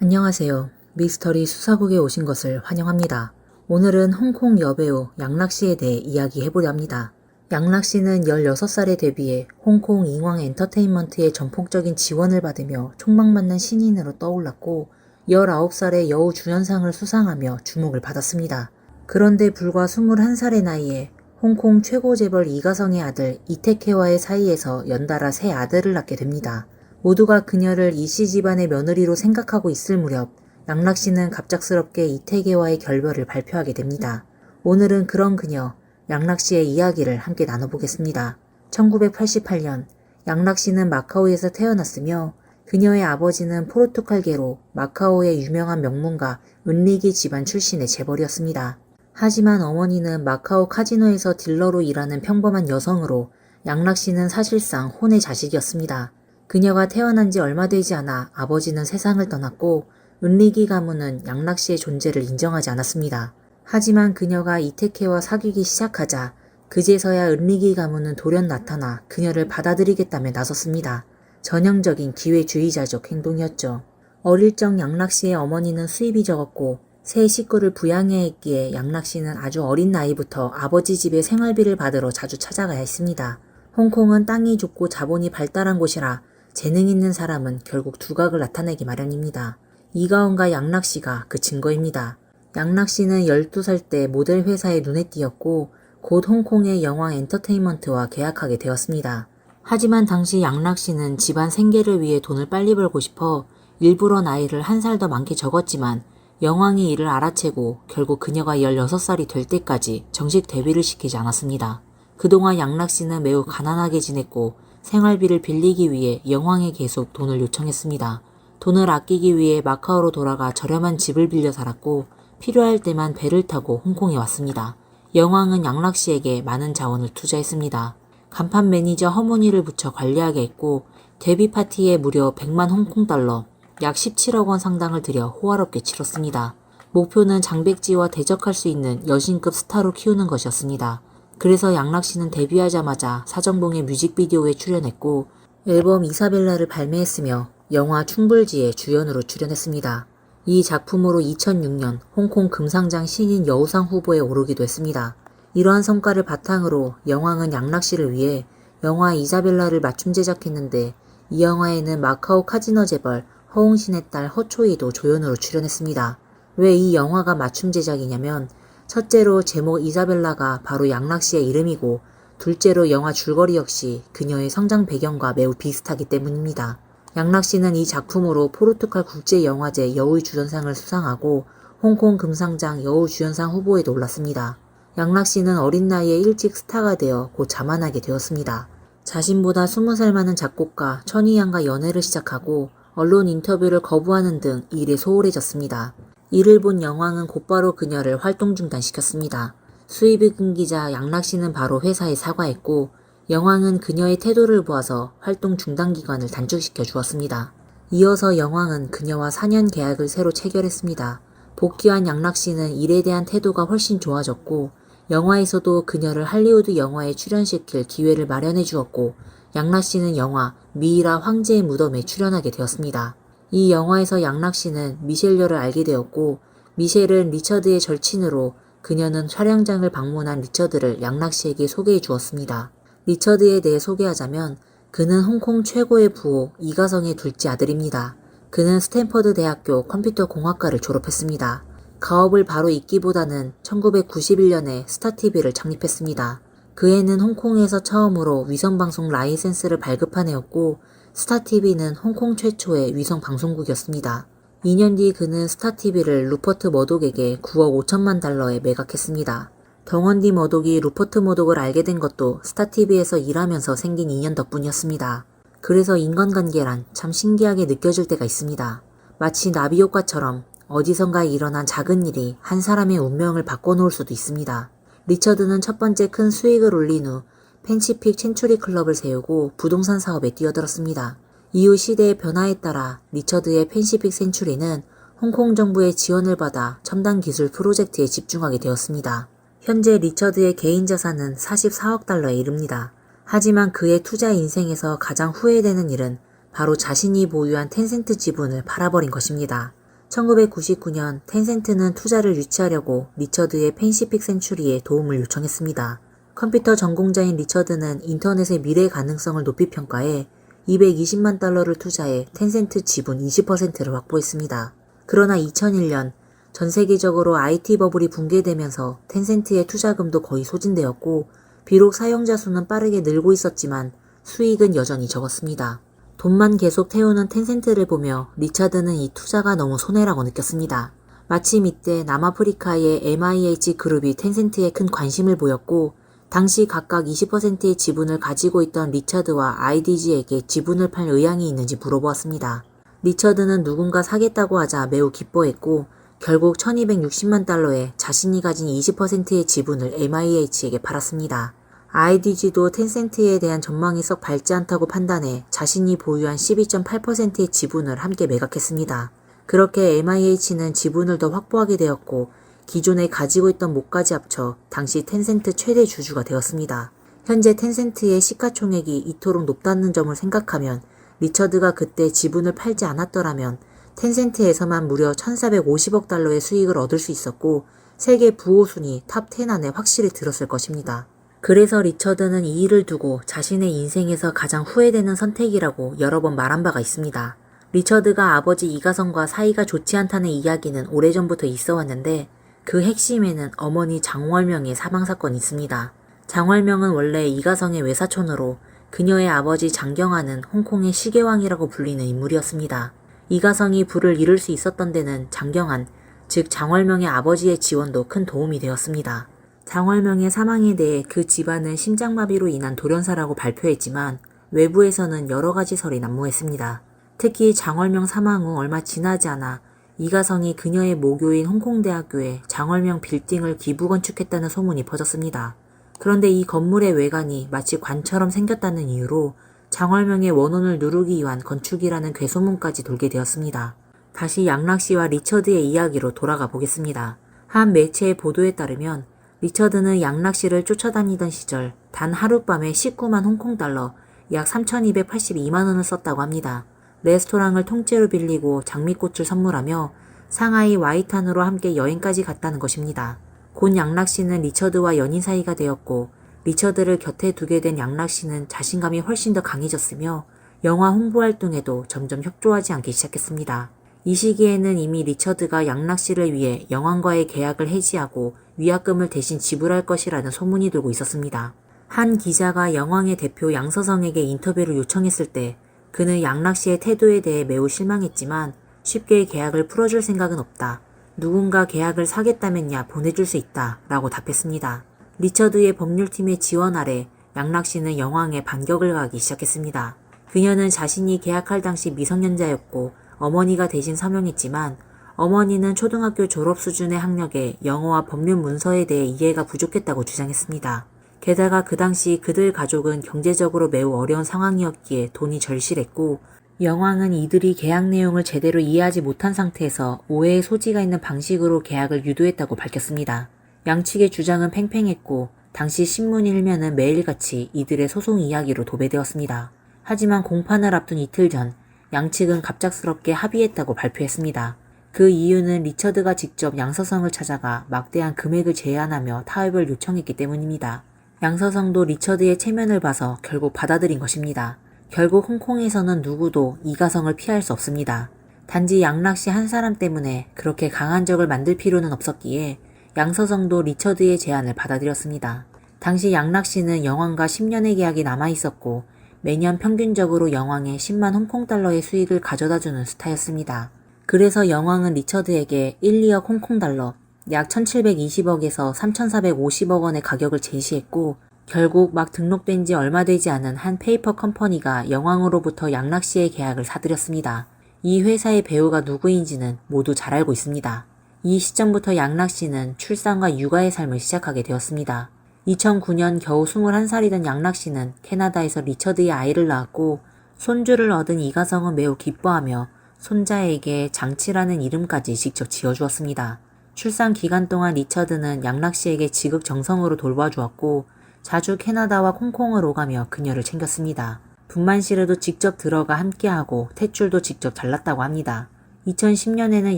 안녕하세요. 미스터리 수사국에 오신 것을 환영합니다. 오늘은 홍콩 여배우 양락씨에 대해 이야기해보려 합니다. 양락씨는 16살에 데뷔해 홍콩 잉왕 엔터테인먼트의 전폭적인 지원을 받으며 촉망받는 신인으로 떠올랐고 19살에 여우 주연상을 수상하며 주목을 받았습니다. 그런데 불과 21살의 나이에 홍콩 최고 재벌 이가성의 아들 이태케와의 사이에서 연달아 세 아들을 낳게 됩니다. 모두가 그녀를 이씨 집안의 며느리로 생각하고 있을 무렵 양락씨는 갑작스럽게 이태계와의 결별을 발표하게 됩니다. 오늘은 그런 그녀 양락씨의 이야기를 함께 나눠보겠습니다. 1988년 양락씨는 마카오에서 태어났으며 그녀의 아버지는 포르투갈계로 마카오의 유명한 명문가 은리기 집안 출신의 재벌이었습니다. 하지만 어머니는 마카오 카지노에서 딜러로 일하는 평범한 여성으로 양락씨는 사실상 혼의 자식이었습니다. 그녀가 태어난 지 얼마 되지 않아 아버지는 세상을 떠났고 은리기 가문은 양락씨의 존재를 인정하지 않았습니다. 하지만 그녀가 이태케와 사귀기 시작하자 그제서야 은리기 가문은 돌연 나타나 그녀를 받아들이겠다며 나섰습니다. 전형적인 기회주의자적 행동이었죠. 어릴 적 양락씨의 어머니는 수입이 적었고 세 식구를 부양해야 했기에 양락씨는 아주 어린 나이부터 아버지 집에 생활비를 받으러 자주 찾아가야 했습니다. 홍콩은 땅이 좁고 자본이 발달한 곳이라 재능 있는 사람은 결국 두각을 나타내기 마련입니다. 이가은과 양락씨가 그 증거입니다. 양락씨는 12살 때 모델 회사에 눈에 띄었고 곧 홍콩의 영왕 엔터테인먼트와 계약하게 되었습니다. 하지만 당시 양락씨는 집안 생계를 위해 돈을 빨리 벌고 싶어 일부러 나이를 한 살 더 많게 적었지만 영왕이 이를 알아채고 결국 그녀가 16살이 될 때까지 정식 데뷔를 시키지 않았습니다. 그동안 양락씨는 매우 가난하게 지냈고 생활비를 빌리기 위해 영왕에 계속 돈을 요청했습니다. 돈을 아끼기 위해 마카오로 돌아가 저렴한 집을 빌려 살았고 필요할 때만 배를 타고 홍콩에 왔습니다. 영왕은 양락씨에게 많은 자원을 투자했습니다. 간판 매니저 허문이를 붙여 관리하게 했고 데뷔 파티에 무려 100만 홍콩 달러, 약 17억 원 상당을 들여 호화롭게 치렀습니다. 목표는 장백지와 대적할 수 있는 여신급 스타로 키우는 것이었습니다. 그래서 양락씨는 데뷔하자마자 사정봉의 뮤직비디오에 출연했고 앨범 이사벨라를 발매했으며 영화 충불지에 주연으로 출연했습니다. 이 작품으로 2006년 홍콩 금상장 신인 여우상 후보에 오르기도 했습니다. 이러한 성과를 바탕으로 영왕은 양락씨를 위해 영화 이사벨라를 맞춤 제작했는데 이 영화에는 마카오 카지노 재벌 허웅신의 딸 허초이도 조연으로 출연했습니다. 왜 이 영화가 맞춤 제작이냐면 첫째로 제목 이사벨라가 바로 양락씨의 이름이고 둘째로 영화 줄거리 역시 그녀의 성장 배경과 매우 비슷하기 때문입니다. 양락씨는 이 작품으로 포르투갈 국제영화제 여우주연상을 수상하고 홍콩 금상장 여우주연상 후보에도 올랐습니다. 양락씨는 어린 나이에 일찍 스타가 되어 곧 자만하게 되었습니다. 자신보다 20살 많은 작곡가 천이양과 연애를 시작하고 언론 인터뷰를 거부하는 등 일에 소홀해졌습니다. 이를 본 영왕은 곧바로 그녀를 활동 중단시켰습니다. 수입이 끊기자 양락씨는 바로 회사에 사과했고 영왕은 그녀의 태도를 보아서 활동 중단 기간을 단축시켜 주었습니다. 이어서 영왕은 그녀와 4년 계약을 새로 체결했습니다. 복귀한 양락씨는 일에 대한 태도가 훨씬 좋아졌고 영화에서도 그녀를 할리우드 영화에 출연시킬 기회를 마련해 주었고 양락씨는 영화 미이라 황제의 무덤에 출연하게 되었습니다. 이 영화에서 양락씨는 미셸녀를 알게 되었고 미셸은 리처드의 절친으로 그녀는 촬영장을 방문한 리처드를 양락씨에게 소개해 주었습니다. 리처드에 대해 소개하자면 그는 홍콩 최고의 부호 이가성의 둘째 아들입니다. 그는 스탠퍼드 대학교 컴퓨터 공학과를 졸업했습니다. 가업을 바로 잇기보다는 1991년에 스타TV를 창립했습니다. 그 해는 홍콩에서 처음으로 위성방송 라이센스를 발급한 해였고 스타TV는 홍콩 최초의 위성방송국이었습니다. 2년 뒤 그는 스타TV를 루퍼트 머독에게 9억 5천만 달러에 매각했습니다. 덩원디 머독이 루퍼트 머독을 알게 된 것도 스타TV에서 일하면서 생긴 인연 덕분이었습니다. 그래서 인간관계란 참 신기하게 느껴질 때가 있습니다. 마치 나비 효과처럼 어디선가 일어난 작은 일이 한 사람의 운명을 바꿔놓을 수도 있습니다. 리처드는 첫 번째 큰 수익을 올린 후 펜시픽 센츄리 클럽을 세우고 부동산 사업에 뛰어들었습니다. 이후 시대의 변화에 따라 리처드의 펜시픽 센츄리는 홍콩 정부의 지원을 받아 첨단 기술 프로젝트에 집중하게 되었습니다. 현재 리처드의 개인 자산은 44억 달러에 이릅니다. 하지만 그의 투자 인생에서 가장 후회되는 일은 바로 자신이 보유한 텐센트 지분을 팔아버린 것입니다. 1999년 텐센트는 투자를 유치하려고 리처드의 패시픽 센츄리에 도움을 요청했습니다. 컴퓨터 전공자인 리처드는 인터넷의 미래 가능성을 높이 평가해 220만 달러를 투자해 텐센트 지분 20%를 확보했습니다. 그러나 2001년 전 세계적으로 IT 버블이 붕괴되면서 텐센트의 투자금도 거의 소진되었고 비록 사용자 수는 빠르게 늘고 있었지만 수익은 여전히 적었습니다. 돈만 계속 태우는 텐센트를 보며 리차드는 이 투자가 너무 손해라고 느꼈습니다. 마침 이때 남아프리카의 MIH 그룹이 텐센트에 큰 관심을 보였고 당시 각각 20%의 지분을 가지고 있던 리처드와 IDG에게 지분을 팔 의향이 있는지 물어보았습니다. 리처드는 누군가 사겠다고 하자 매우 기뻐했고 결국 1260만 달러에 자신이 가진 20%의 지분을 MIH에게 팔았습니다. IDG도 텐센트에 대한 전망이 썩 밝지 않다고 판단해 자신이 보유한 12.8%의 지분을 함께 매각했습니다. 그렇게 MIH는 지분을 더 확보하게 되었고 기존에 가지고 있던 몫까지 합쳐 당시 텐센트 최대 주주가 되었습니다. 현재 텐센트의 시가총액이 이토록 높다는 점을 생각하면 리처드가 그때 지분을 팔지 않았더라면 텐센트에서만 무려 1450억 달러의 수익을 얻을 수 있었고 세계 부호 순위 탑 10 안에 확실히 들었을 것입니다. 그래서 리처드는 이 일을 두고 자신의 인생에서 가장 후회되는 선택이라고 여러 번 말한 바가 있습니다. 리처드가 아버지 이가성과 사이가 좋지 않다는 이야기는 오래전부터 있어 왔는데 그 핵심에는 어머니 장월명의 사망사건이 있습니다. 장월명은 원래 이가성의 외사촌으로 그녀의 아버지 장경하는 홍콩의 시계왕이라고 불리는 인물이었습니다. 이가성이 부를 이룰 수 있었던 데는 장경한, 즉 장월명의 아버지의 지원도 큰 도움이 되었습니다. 장월명의 사망에 대해 그 집안은 심장마비로 인한 돌연사라고 발표했지만 외부에서는 여러 가지 설이 난무했습니다. 특히 장월명 사망 후 얼마 지나지 않아 이가성이 그녀의 모교인 홍콩대학교에 장월명 빌딩을 기부 건축했다는 소문이 퍼졌습니다. 그런데 이 건물의 외관이 마치 관처럼 생겼다는 이유로 장월명의 원혼을 누르기 위한 건축이라는 괴소문까지 돌게 되었습니다. 다시 양락씨와 리처드의 이야기로 돌아가 보겠습니다. 한 매체의 보도에 따르면 리처드는 양락씨를 쫓아다니던 시절 단 하룻밤에 19만 홍콩달러, 약 3,282만 원을 썼다고 합니다. 레스토랑을 통째로 빌리고 장미꽃을 선물하며 상하이 와이탄으로 함께 여행까지 갔다는 것입니다. 곧 양락씨는 리처드와 연인 사이가 되었고 리처드를 곁에 두게 된 양락씨는 자신감이 훨씬 더 강해졌으며 영화 홍보 활동에도 점점 협조하지 않기 시작했습니다. 이 시기에는 이미 리처드가 양락씨를 위해 영왕과의 계약을 해지하고 위약금을 대신 지불할 것이라는 소문이 돌고 있었습니다. 한 기자가 영왕의 대표 양서성에게 인터뷰를 요청했을 때 그는 양락씨의 태도에 대해 매우 실망했지만 쉽게 계약을 풀어줄 생각은 없다. 누군가 계약을 사겠다면야 보내줄 수 있다 라고 답했습니다. 리처드의 법률팀의 지원 아래 양락씨는 영왕에 반격을 가하기 시작했습니다. 그녀는 자신이 계약할 당시 미성년자였고 어머니가 대신 서명했지만 어머니는 초등학교 졸업 수준의 학력에 영어와 법률 문서에 대해 이해가 부족했다고 주장했습니다. 게다가 그 당시 그들 가족은 경제적으로 매우 어려운 상황이었기에 돈이 절실했고 영왕은 이들이 계약 내용을 제대로 이해하지 못한 상태에서 오해의 소지가 있는 방식으로 계약을 유도했다고 밝혔습니다. 양측의 주장은 팽팽했고 당시 신문 일면은 매일같이 이들의 소송 이야기로 도배되었습니다. 하지만 공판을 앞둔 이틀 전 양측은 갑작스럽게 합의했다고 발표했습니다. 그 이유는 리처드가 직접 양서성을 찾아가 막대한 금액을 제안하며 타협을 요청했기 때문입니다. 양서성도 리처드의 체면을 봐서 결국 받아들인 것입니다. 결국 홍콩에서는 누구도 이가성을 피할 수 없습니다. 단지 양락씨 한 사람 때문에 그렇게 강한 적을 만들 필요는 없었기에 양서성도 리처드의 제안을 받아들였습니다. 당시 양락씨는 영왕과 10년의 계약이 남아있었고 매년 평균적으로 영왕에 10만 홍콩달러의 수익을 가져다주는 스타였습니다. 그래서 영왕은 리처드에게 1, 2억 홍콩달러, 약 1720억에서 3450억 원의 가격을 제시했고 결국 막 등록된 지 얼마 되지 않은 한 페이퍼 컴퍼니가 영왕으로부터 양락씨의 계약을 사들였습니다. 이 회사의 배우가 누구인지는 모두 잘 알고 있습니다. 이 시점부터 양락씨는 출산과 육아의 삶을 시작하게 되었습니다. 2009년 겨우 21살이던 양락씨는 캐나다에서 리처드의 아이를 낳았고 손주를 얻은 이가성은 매우 기뻐하며 손자에게 장치라는 이름까지 직접 지어주었습니다. 출산 기간 동안 리처드는 양락씨에게 지극정성으로 돌봐주었고 자주 캐나다와 홍콩을 오가며 그녀를 챙겼습니다. 분만실에도 직접 들어가 함께하고 탯줄도 직접 잘랐다고 합니다. 2010년에는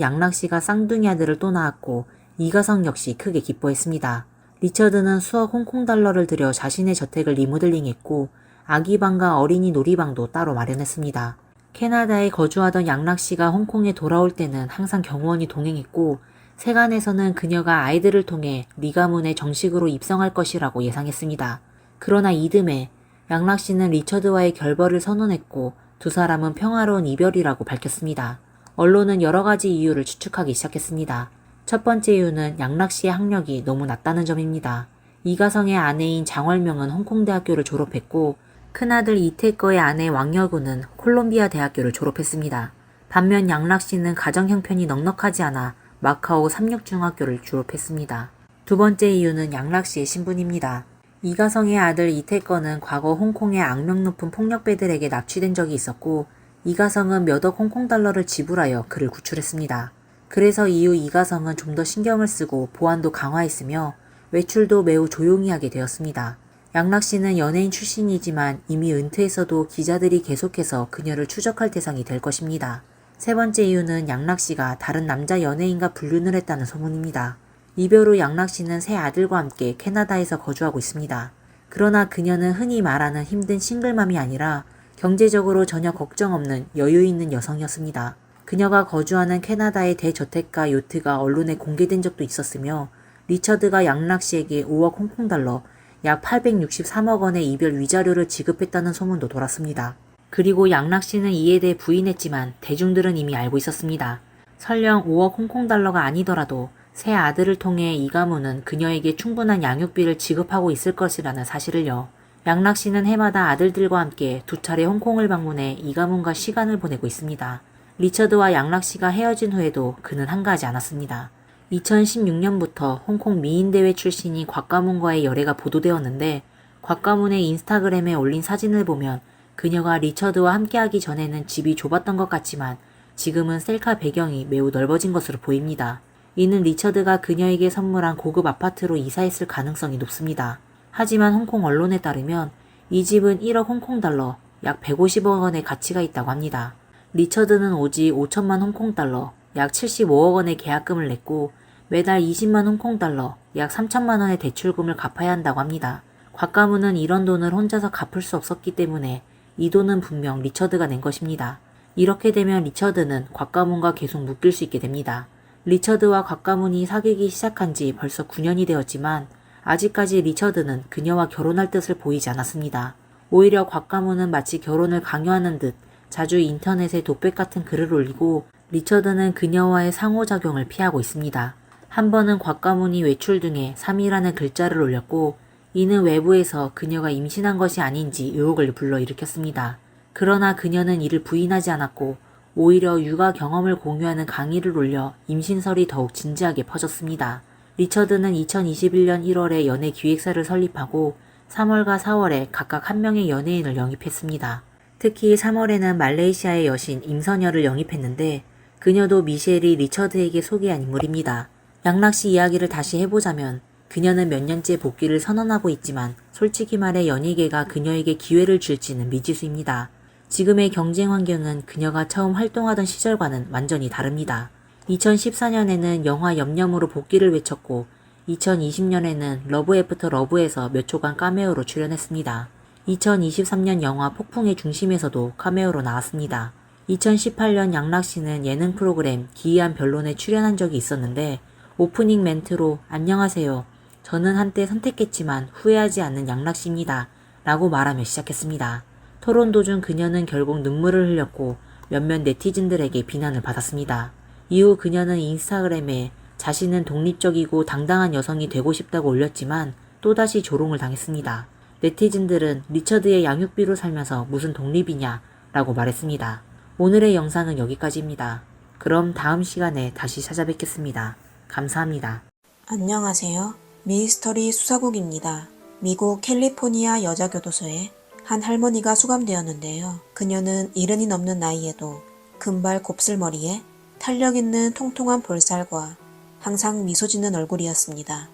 양락씨가 쌍둥이 아들을 또 낳았고 이가성 역시 크게 기뻐했습니다. 리처드는 수억 홍콩 달러를 들여 자신의 저택을 리모델링했고 아기방과 어린이 놀이방도 따로 마련했습니다. 캐나다에 거주하던 양락씨가 홍콩에 돌아올 때는 항상 경호원이 동행했고 세간에서는 그녀가 아이들을 통해 리 가문에 정식으로 입성할 것이라고 예상했습니다. 그러나 이듬해 양락씨는 리처드와의 결별을 선언했고 두 사람은 평화로운 이별이라고 밝혔습니다. 언론은 여러 가지 이유를 추측하기 시작했습니다. 첫 번째 이유는 양락씨의 학력이 너무 낮다는 점입니다. 이가성의 아내인 장월명은 홍콩대학교를 졸업했고 큰아들 이태거의 아내 왕여구는 콜롬비아 대학교를 졸업했습니다. 반면 양락씨는 가정 형편이 넉넉하지 않아 마카오 삼육중학교를 졸업했습니다. 두 번째 이유는 양락씨의 신분입니다. 이가성의 아들 이태거는 과거 홍콩의 악명 높은 폭력배들에게 납치된 적이 있었고 이가성은 몇억 홍콩 달러를 지불하여 그를 구출했습니다. 그래서 이후 이가성은 좀 더 신경을 쓰고 보안도 강화했으며 외출도 매우 조용히 하게 되었습니다. 양락씨는 연예인 출신이지만 이미 은퇴했어도 기자들이 계속해서 그녀를 추적할 대상이 될 것입니다. 세 번째 이유는 양락씨가 다른 남자 연예인과 불륜을 했다는 소문입니다. 이별 후 양락씨는 세 아들과 함께 캐나다에서 거주하고 있습니다. 그러나 그녀는 흔히 말하는 힘든 싱글맘이 아니라 경제적으로 전혀 걱정 없는 여유 있는 여성이었습니다. 그녀가 거주하는 캐나다의 대저택가 요트가 언론에 공개된 적도 있었으며 리처드가 양락씨에게 5억 홍콩 달러, 약 863억 원의 이별 위자료를 지급했다는 소문도 돌았습니다. 그리고 양락씨는 이에 대해 부인했지만 대중들은 이미 알고 있었습니다. 설령 5억 홍콩 달러가 아니더라도 세 아들을 통해 이 가문은 그녀에게 충분한 양육비를 지급하고 있을 것이라는 사실을요. 양락씨는 해마다 아들들과 함께 두 차례 홍콩을 방문해 이 가문과 시간을 보내고 있습니다. 리처드와 양락씨가 헤어진 후에도 그는 한가하지 않았습니다. 2016년부터 홍콩 미인대회 출신이 곽 가문과의 열애가 보도되었는데 곽 가문의 인스타그램에 올린 사진을 보면 그녀가 리처드와 함께하기 전에는 집이 좁았던 것 같지만 지금은 셀카 배경이 매우 넓어진 것으로 보입니다. 이는 리처드가 그녀에게 선물한 고급 아파트로 이사했을 가능성이 높습니다. 하지만 홍콩 언론에 따르면 이 집은 1억 홍콩 달러, 약 150억 원의 가치가 있다고 합니다. 리처드는 오직 5천만 홍콩 달러, 약 75억 원의 계약금을 냈고 매달 20만 홍콩 달러, 약 3천만 원의 대출금을 갚아야 한다고 합니다. 곽 가문은 이런 돈을 혼자서 갚을 수 없었기 때문에 이 돈은 분명 리처드가 낸 것입니다. 이렇게 되면 리처드는 곽 가문과 계속 묶일 수 있게 됩니다. 리처드와 곽 가문이 사귀기 시작한 지 벌써 9년이 되었지만 아직까지 리처드는 그녀와 결혼할 뜻을 보이지 않았습니다. 오히려 곽 가문은 마치 결혼을 강요하는 듯 자주 인터넷에 독백 같은 글을 올리고 리처드는 그녀와의 상호작용을 피하고 있습니다. 한 번은 곽 가문이 외출 등에 3이라는 글자를 올렸고 이는 외부에서 그녀가 임신한 것이 아닌지 의혹을 불러일으켰습니다. 그러나 그녀는 이를 부인하지 않았고 오히려 육아 경험을 공유하는 강의를 올려 임신설이 더욱 진지하게 퍼졌습니다. 리처드는 2021년 1월에 연예 기획사를 설립하고 3월과 4월에 각각 한 명의 연예인을 영입했습니다. 특히 3월에는 말레이시아의 여신 임선열을 영입했는데 그녀도 미셸이 리처드에게 소개한 인물입니다. 양락씨 이야기를 다시 해보자면 그녀는 몇 년째 복귀를 선언하고 있지만 솔직히 말해 연예계가 그녀에게 기회를 줄지는 미지수입니다. 지금의 경쟁 환경은 그녀가 처음 활동하던 시절과는 완전히 다릅니다. 2014년에는 영화 염염으로 복귀를 외쳤고 2020년에는 러브 애프터 러브에서 몇 초간 카메오로 출연했습니다. 2023년 영화 폭풍의 중심에서도 카메오로 나왔습니다. 2018년 양락씨는 예능 프로그램 기이한 변론에 출연한 적이 있었는데 오프닝 멘트로 안녕하세요. 저는 한때 선택했지만 후회하지 않는 양락씨입니다. 라고 말하며 시작했습니다. 토론 도중 그녀는 결국 눈물을 흘렸고 몇몇 네티즌들에게 비난을 받았습니다. 이후 그녀는 인스타그램에 자신은 독립적이고 당당한 여성이 되고 싶다고 올렸지만 또다시 조롱을 당했습니다. 네티즌들은 리처드의 양육비로 살면서 무슨 독립이냐 라고 말했습니다. 오늘의 영상은 여기까지입니다. 그럼 다음 시간에 다시 찾아뵙겠습니다. 감사합니다. 안녕하세요. 미스터리 수사국입니다. 미국 캘리포니아 여자교도소에 한 할머니가 수감되었는데요. 그녀는 70이 넘는 나이에도 금발 곱슬머리에 탄력 있는 통통한 볼살과 항상 미소 짓는 얼굴이었습니다.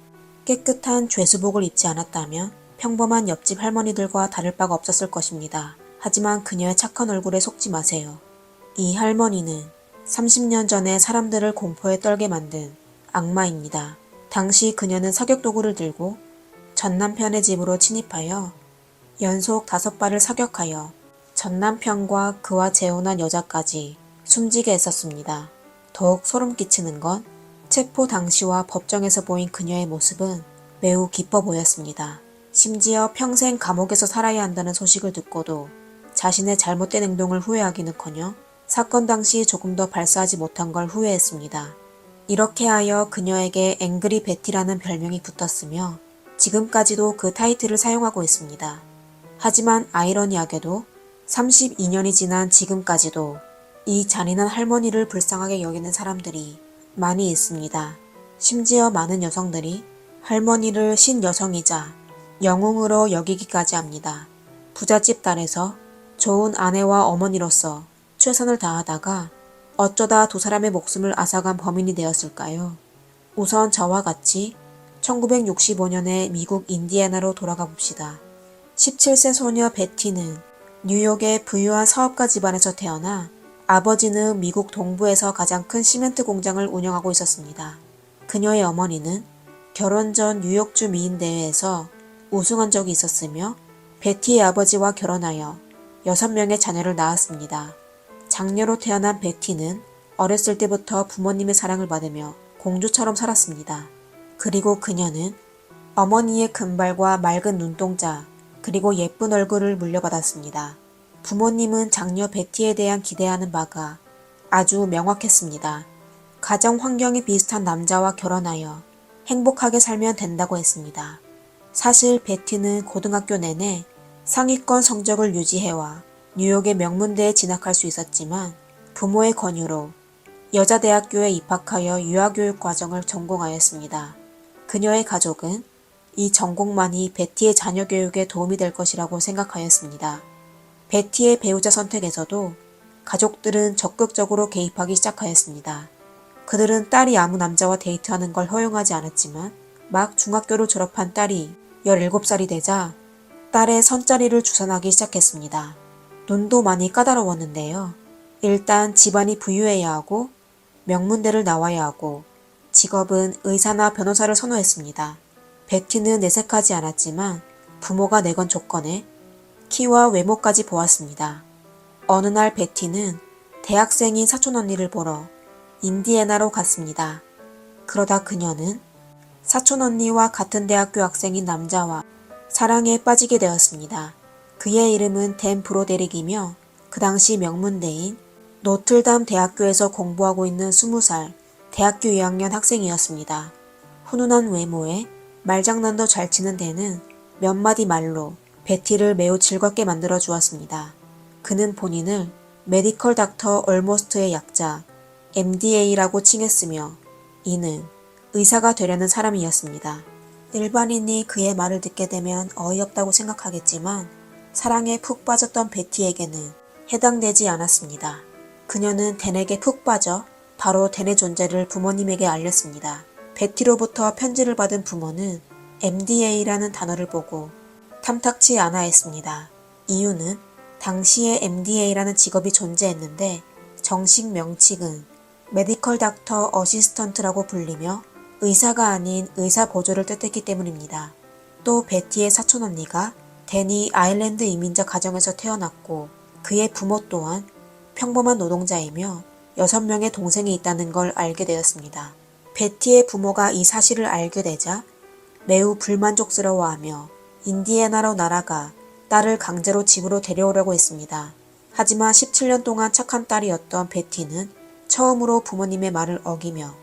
깨끗한 죄수복을 입지 않았다면 평범한 옆집 할머니들과 다를 바가 없었을 것입니다. 하지만 그녀의 착한 얼굴에 속지 마세요. 이 할머니는 30년 전에 사람들을 공포에 떨게 만든 악마입니다. 당시 그녀는 사격도구를 들고 전 남편의 집으로 침입하여 연속 5발을 사격하여 전 남편과 그와 재혼한 여자까지 숨지게 했었습니다. 더욱 소름 끼치는 건 체포 당시와 법정에서 보인 그녀의 모습은 매우 기뻐 보였습니다. 심지어 평생 감옥에서 살아야 한다는 소식을 듣고도 자신의 잘못된 행동을 후회하기는커녕 사건 당시 조금 더 발사하지 못한 걸 후회했습니다. 이렇게 하여 그녀에게 앵그리 베티라는 별명이 붙었으며 지금까지도 그 타이틀을 사용하고 있습니다. 하지만 아이러니하게도 32년이 지난 지금까지도 이 잔인한 할머니를 불쌍하게 여기는 사람들이 많이 있습니다. 심지어 많은 여성들이 할머니를 신여성이자 영웅으로 여기기까지 합니다. 부잣집 딸에서 좋은 아내와 어머니로서 최선을 다하다가 어쩌다 두 사람의 목숨을 앗아간 범인이 되었을까요? 우선 저와 같이 1965년에 미국 인디애나로 돌아가 봅시다. 17세 소녀 베티는 뉴욕의 부유한 사업가 집안에서 태어나 아버지는 미국 동부에서 가장 큰 시멘트 공장을 운영하고 있었습니다. 그녀의 어머니는 결혼 전 뉴욕주 미인 대회에서 우승한 적이 있었으며 베티의 아버지와 결혼하여 6명의 자녀를 낳았습니다. 장녀로 태어난 베티는 어렸을 때부터 부모님의 사랑을 받으며 공주처럼 살았습니다. 그리고 그녀는 어머니의 금발과 맑은 눈동자 그리고 예쁜 얼굴을 물려받았습니다. 부모님은 장녀 베티에 대한 기대하는 바가 아주 명확했습니다. 가정 환경이 비슷한 남자와 결혼하여 행복하게 살면 된다고 했습니다. 사실 베티는 고등학교 내내 상위권 성적을 유지해와 뉴욕의 명문대에 진학할 수 있었지만 부모의 권유로 여자대학교에 입학하여 유아교육 과정을 전공하였습니다. 그녀의 가족은 이 전공만이 베티의 자녀 교육에 도움이 될 것이라고 생각하였습니다. 베티의 배우자 선택에서도 가족들은 적극적으로 개입하기 시작하였습니다. 그들은 딸이 아무 남자와 데이트하는 걸 허용하지 않았지만 막 중학교를 졸업한 딸이 17살이 되자 딸의 선자리를 주선하기 시작했습니다. 눈도 많이 까다로웠는데요. 일단 집안이 부유해야 하고 명문대를 나와야 하고 직업은 의사나 변호사를 선호했습니다. 베티는 내색하지 않았지만 부모가 내건 조건에 키와 외모까지 보았습니다. 어느 날 베티는 대학생인 사촌 언니를 보러 인디애나로 갔습니다. 그러다 그녀는 사촌 언니와 같은 대학교 학생인 남자와 사랑에 빠지게 되었습니다. 그의 이름은 댄 브로데릭이며 그 당시 명문대인 노틀담 대학교에서 공부하고 있는 20살 대학교 2학년 학생이었습니다. 훈훈한 외모에 말장난도 잘 치는 댄은 몇 마디 말로 베티를 매우 즐겁게 만들어 주었습니다. 그는 본인을 메디컬 닥터 얼모스트의 약자 MDA라고 칭했으며 이는 의사가 되려는 사람이었습니다. 일반인이 그의 말을 듣게 되면 어이없다고 생각하겠지만 사랑에 푹 빠졌던 베티에게는 해당되지 않았습니다. 그녀는 댄에게 푹 빠져 바로 댄의 존재를 부모님에게 알렸습니다. 베티로부터 편지를 받은 부모는 MDA라는 단어를 보고 탐탁치 않아 했습니다. 이유는 당시에 MDA라는 직업이 존재했는데 정식 명칭은 메디컬 닥터 어시스턴트라고 불리며 의사가 아닌 의사 보조를 뜻했기 때문입니다. 또 베티의 사촌 언니가 댄이 아일랜드 이민자 가정에서 태어났고 그의 부모 또한 평범한 노동자이며 6명의 동생이 있다는 걸 알게 되었습니다. 베티의 부모가 이 사실을 알게 되자 매우 불만족스러워하며 인디애나로 날아가 딸을 강제로 집으로 데려오려고 했습니다. 하지만 17년 동안 착한 딸이었던 베티는 처음으로 부모님의 말을 어기며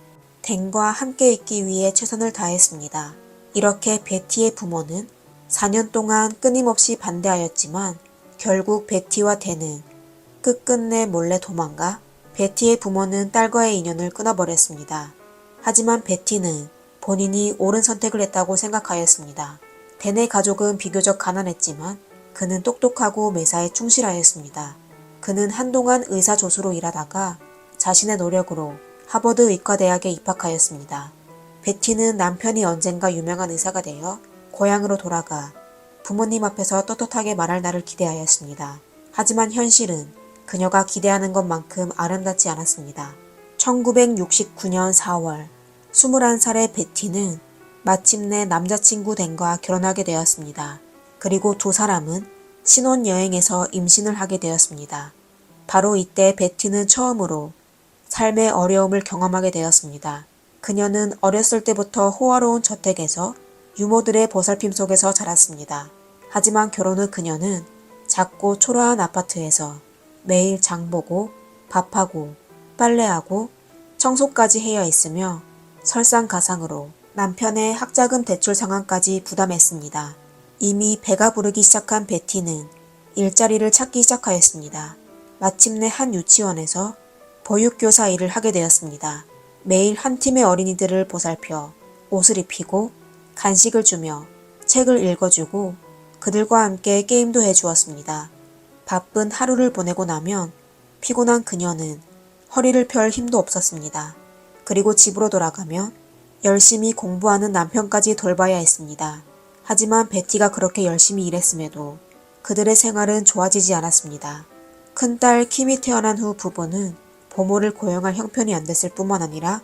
댄과 함께 있기 위해 최선을 다했습니다. 이렇게 베티의 부모는 4년 동안 끊임없이 반대하였지만 결국 베티와 댄은 끝끝내 몰래 도망가 베티의 부모는 딸과의 인연을 끊어버렸습니다. 하지만 베티는 본인이 옳은 선택을 했다고 생각하였습니다. 댄의 가족은 비교적 가난했지만 그는 똑똑하고 매사에 충실하였습니다. 그는 한동안 의사 조수로 일하다가 자신의 노력으로 하버드 의과대학에 입학하였습니다. 베티는 남편이 언젠가 유명한 의사가 되어 고향으로 돌아가 부모님 앞에서 떳떳하게 말할 날을 기대하였습니다. 하지만 현실은 그녀가 기대하는 것만큼 아름답지 않았습니다. 1969년 4월 21살의 베티는 마침내 남자친구 댄과 결혼하게 되었습니다. 그리고 두 사람은 신혼여행에서 임신을 하게 되었습니다. 바로 이때 베티는 처음으로 삶의 어려움을 경험하게 되었습니다. 그녀는 어렸을 때부터 호화로운 저택에서 유모들의 보살핌 속에서 자랐습니다. 하지만 결혼 후 그녀는 작고 초라한 아파트에서 매일 장보고 밥하고 빨래하고 청소까지 해야 했으며 설상가상으로 남편의 학자금 대출 상환까지 부담했습니다. 이미 배가 부르기 시작한 베티는 일자리를 찾기 시작하였습니다. 마침내 한 유치원에서 보육교사 일을 하게 되었습니다. 매일 한 팀의 어린이들을 보살펴 옷을 입히고 간식을 주며 책을 읽어주고 그들과 함께 게임도 해주었습니다. 바쁜 하루를 보내고 나면 피곤한 그녀는 허리를 펼 힘도 없었습니다. 그리고 집으로 돌아가면 열심히 공부하는 남편까지 돌봐야 했습니다. 하지만 베티가 그렇게 열심히 일했음에도 그들의 생활은 좋아지지 않았습니다. 큰딸 킴이 태어난 후 부부는 보모를 고용할 형편이 안 됐을 뿐만 아니라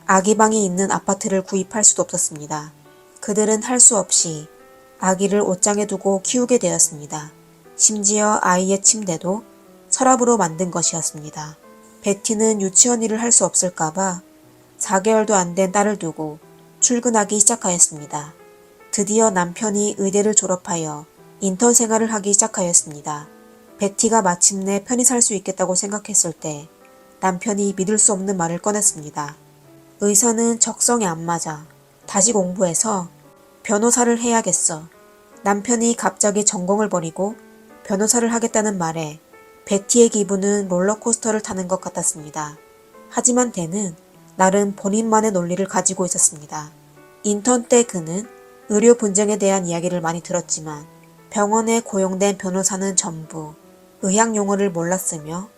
아기방이 있는 아파트를 구입할 수도 없었습니다. 그들은 할 수 없이 아기를 옷장에 두고 키우게 되었습니다. 심지어 아이의 침대도 서랍으로 만든 것이었습니다. 베티는 유치원 일을 할 수 없을까봐 4개월도 안 된 딸을 두고 출근하기 시작하였습니다. 드디어 남편이 의대를 졸업하여 인턴 생활을 하기 시작하였습니다. 베티가 마침내 편히 살 수 있겠다고 생각했을 때 남편이 믿을 수 없는 말을 꺼냈습니다. 의사는 적성에 안 맞아. 다시 공부해서 변호사를 해야겠어. 남편이 갑자기 전공을 버리고 변호사를 하겠다는 말에 베티의 기분은 롤러코스터를 타는 것 같았습니다. 하지만 댄은 나름 본인만의 논리를 가지고 있었습니다. 인턴 때 그는 의료 분쟁에 대한 이야기를 많이 들었지만 병원에 고용된 변호사는 전부 의학 용어를 몰랐으며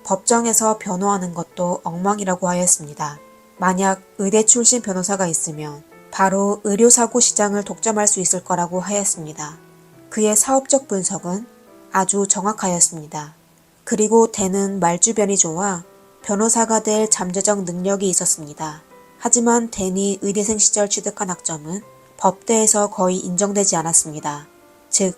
법정에서 변호하는 것도 엉망이라고 하였습니다. 만약 의대 출신 변호사가 있으면 바로 의료사고 시장을 독점할 수 있을 거라고 하였습니다. 그의 사업적 분석은 아주 정확하였습니다. 그리고 댄은 말주변이 좋아 변호사가 될 잠재적 능력이 있었습니다. 하지만 댄이 의대생 시절 취득한 학점은 법대에서 거의 인정되지 않았습니다. 즉,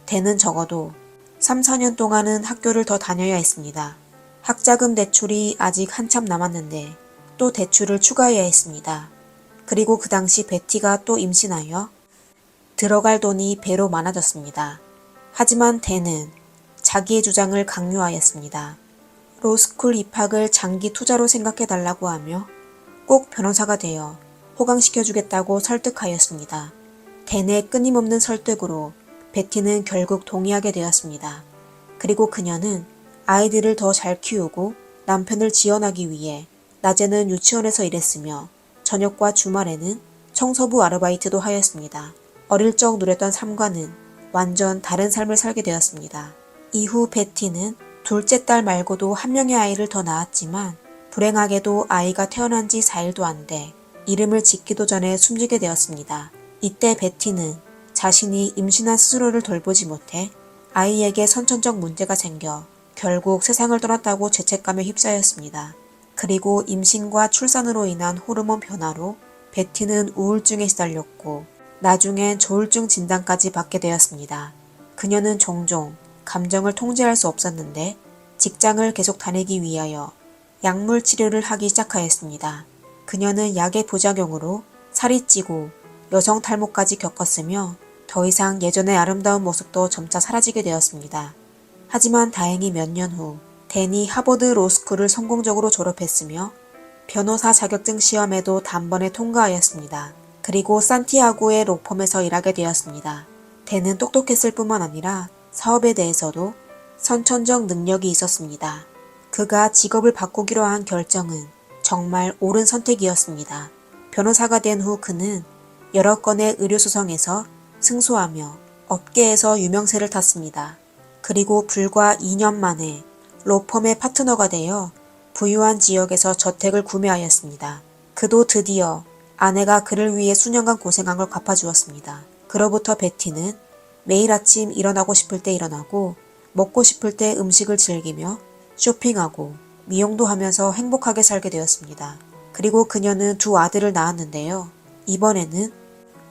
댄은 적어도 3, 4년 동안은 학교를 더 다녀야 했습니다. 학자금 대출이 아직 한참 남았는데 또 대출을 추가해야 했습니다. 그리고 그 당시 베티가 또 임신하여 들어갈 돈이 배로 많아졌습니다. 하지만 댄은 자기의 주장을 강요하였습니다. 로스쿨 입학을 장기 투자로 생각해달라고 하며 꼭 변호사가 되어 호강시켜주겠다고 설득하였습니다. 댄의 끊임없는 설득으로 베티는 결국 동의하게 되었습니다. 그리고 그녀는 아이들을 더 잘 키우고 남편을 지원하기 위해 낮에는 유치원에서 일했으며 저녁과 주말에는 청소부 아르바이트도 하였습니다. 어릴 적 누렸던 삶과는 완전 다른 삶을 살게 되었습니다. 이후 베티는 둘째 딸 말고도 한 명의 아이를 더 낳았지만 불행하게도 아이가 태어난 지 4일도 안 돼 이름을 짓기도 전에 숨지게 되었습니다. 이때 베티는 자신이 임신한 스스로를 돌보지 못해 아이에게 선천적 문제가 생겨 결국 세상을 떠났다고 죄책감에 휩싸였습니다. 그리고 임신과 출산으로 인한 호르몬 변화로 베티는 우울증에 시달렸고 나중엔 조울증 진단까지 받게 되었습니다. 그녀는 종종 감정을 통제할 수 없었는데 직장을 계속 다니기 위하여 약물 치료를 하기 시작하였습니다. 그녀는 약의 부작용으로 살이 찌고 여성 탈모까지 겪었으며 더 이상 예전의 아름다운 모습도 점차 사라지게 되었습니다. 하지만 다행히 몇 년 후 댄이 하버드 로스쿨을 성공적으로 졸업했으며 변호사 자격증 시험에도 단번에 통과하였습니다. 그리고 산티아고의 로펌에서 일하게 되었습니다. 댄은 똑똑했을 뿐만 아니라 사업에 대해서도 선천적 능력이 있었습니다. 그가 직업을 바꾸기로 한 결정은 정말 옳은 선택이었습니다. 변호사가 된 후 그는 여러 건의 의료소송에서 승소하며 업계에서 유명세를 탔습니다. 그리고 불과 2년 만에 로펌의 파트너가 되어 부유한 지역에서 저택을 구매하였습니다. 그도 드디어 아내가 그를 위해 수년간 고생한 걸 갚아주었습니다. 그로부터 베티는 매일 아침 일어나고 싶을 때 일어나고 먹고 싶을 때 음식을 즐기며 쇼핑하고 미용도 하면서 행복하게 살게 되었습니다. 그리고 그녀는 두 아들을 낳았는데요. 이번에는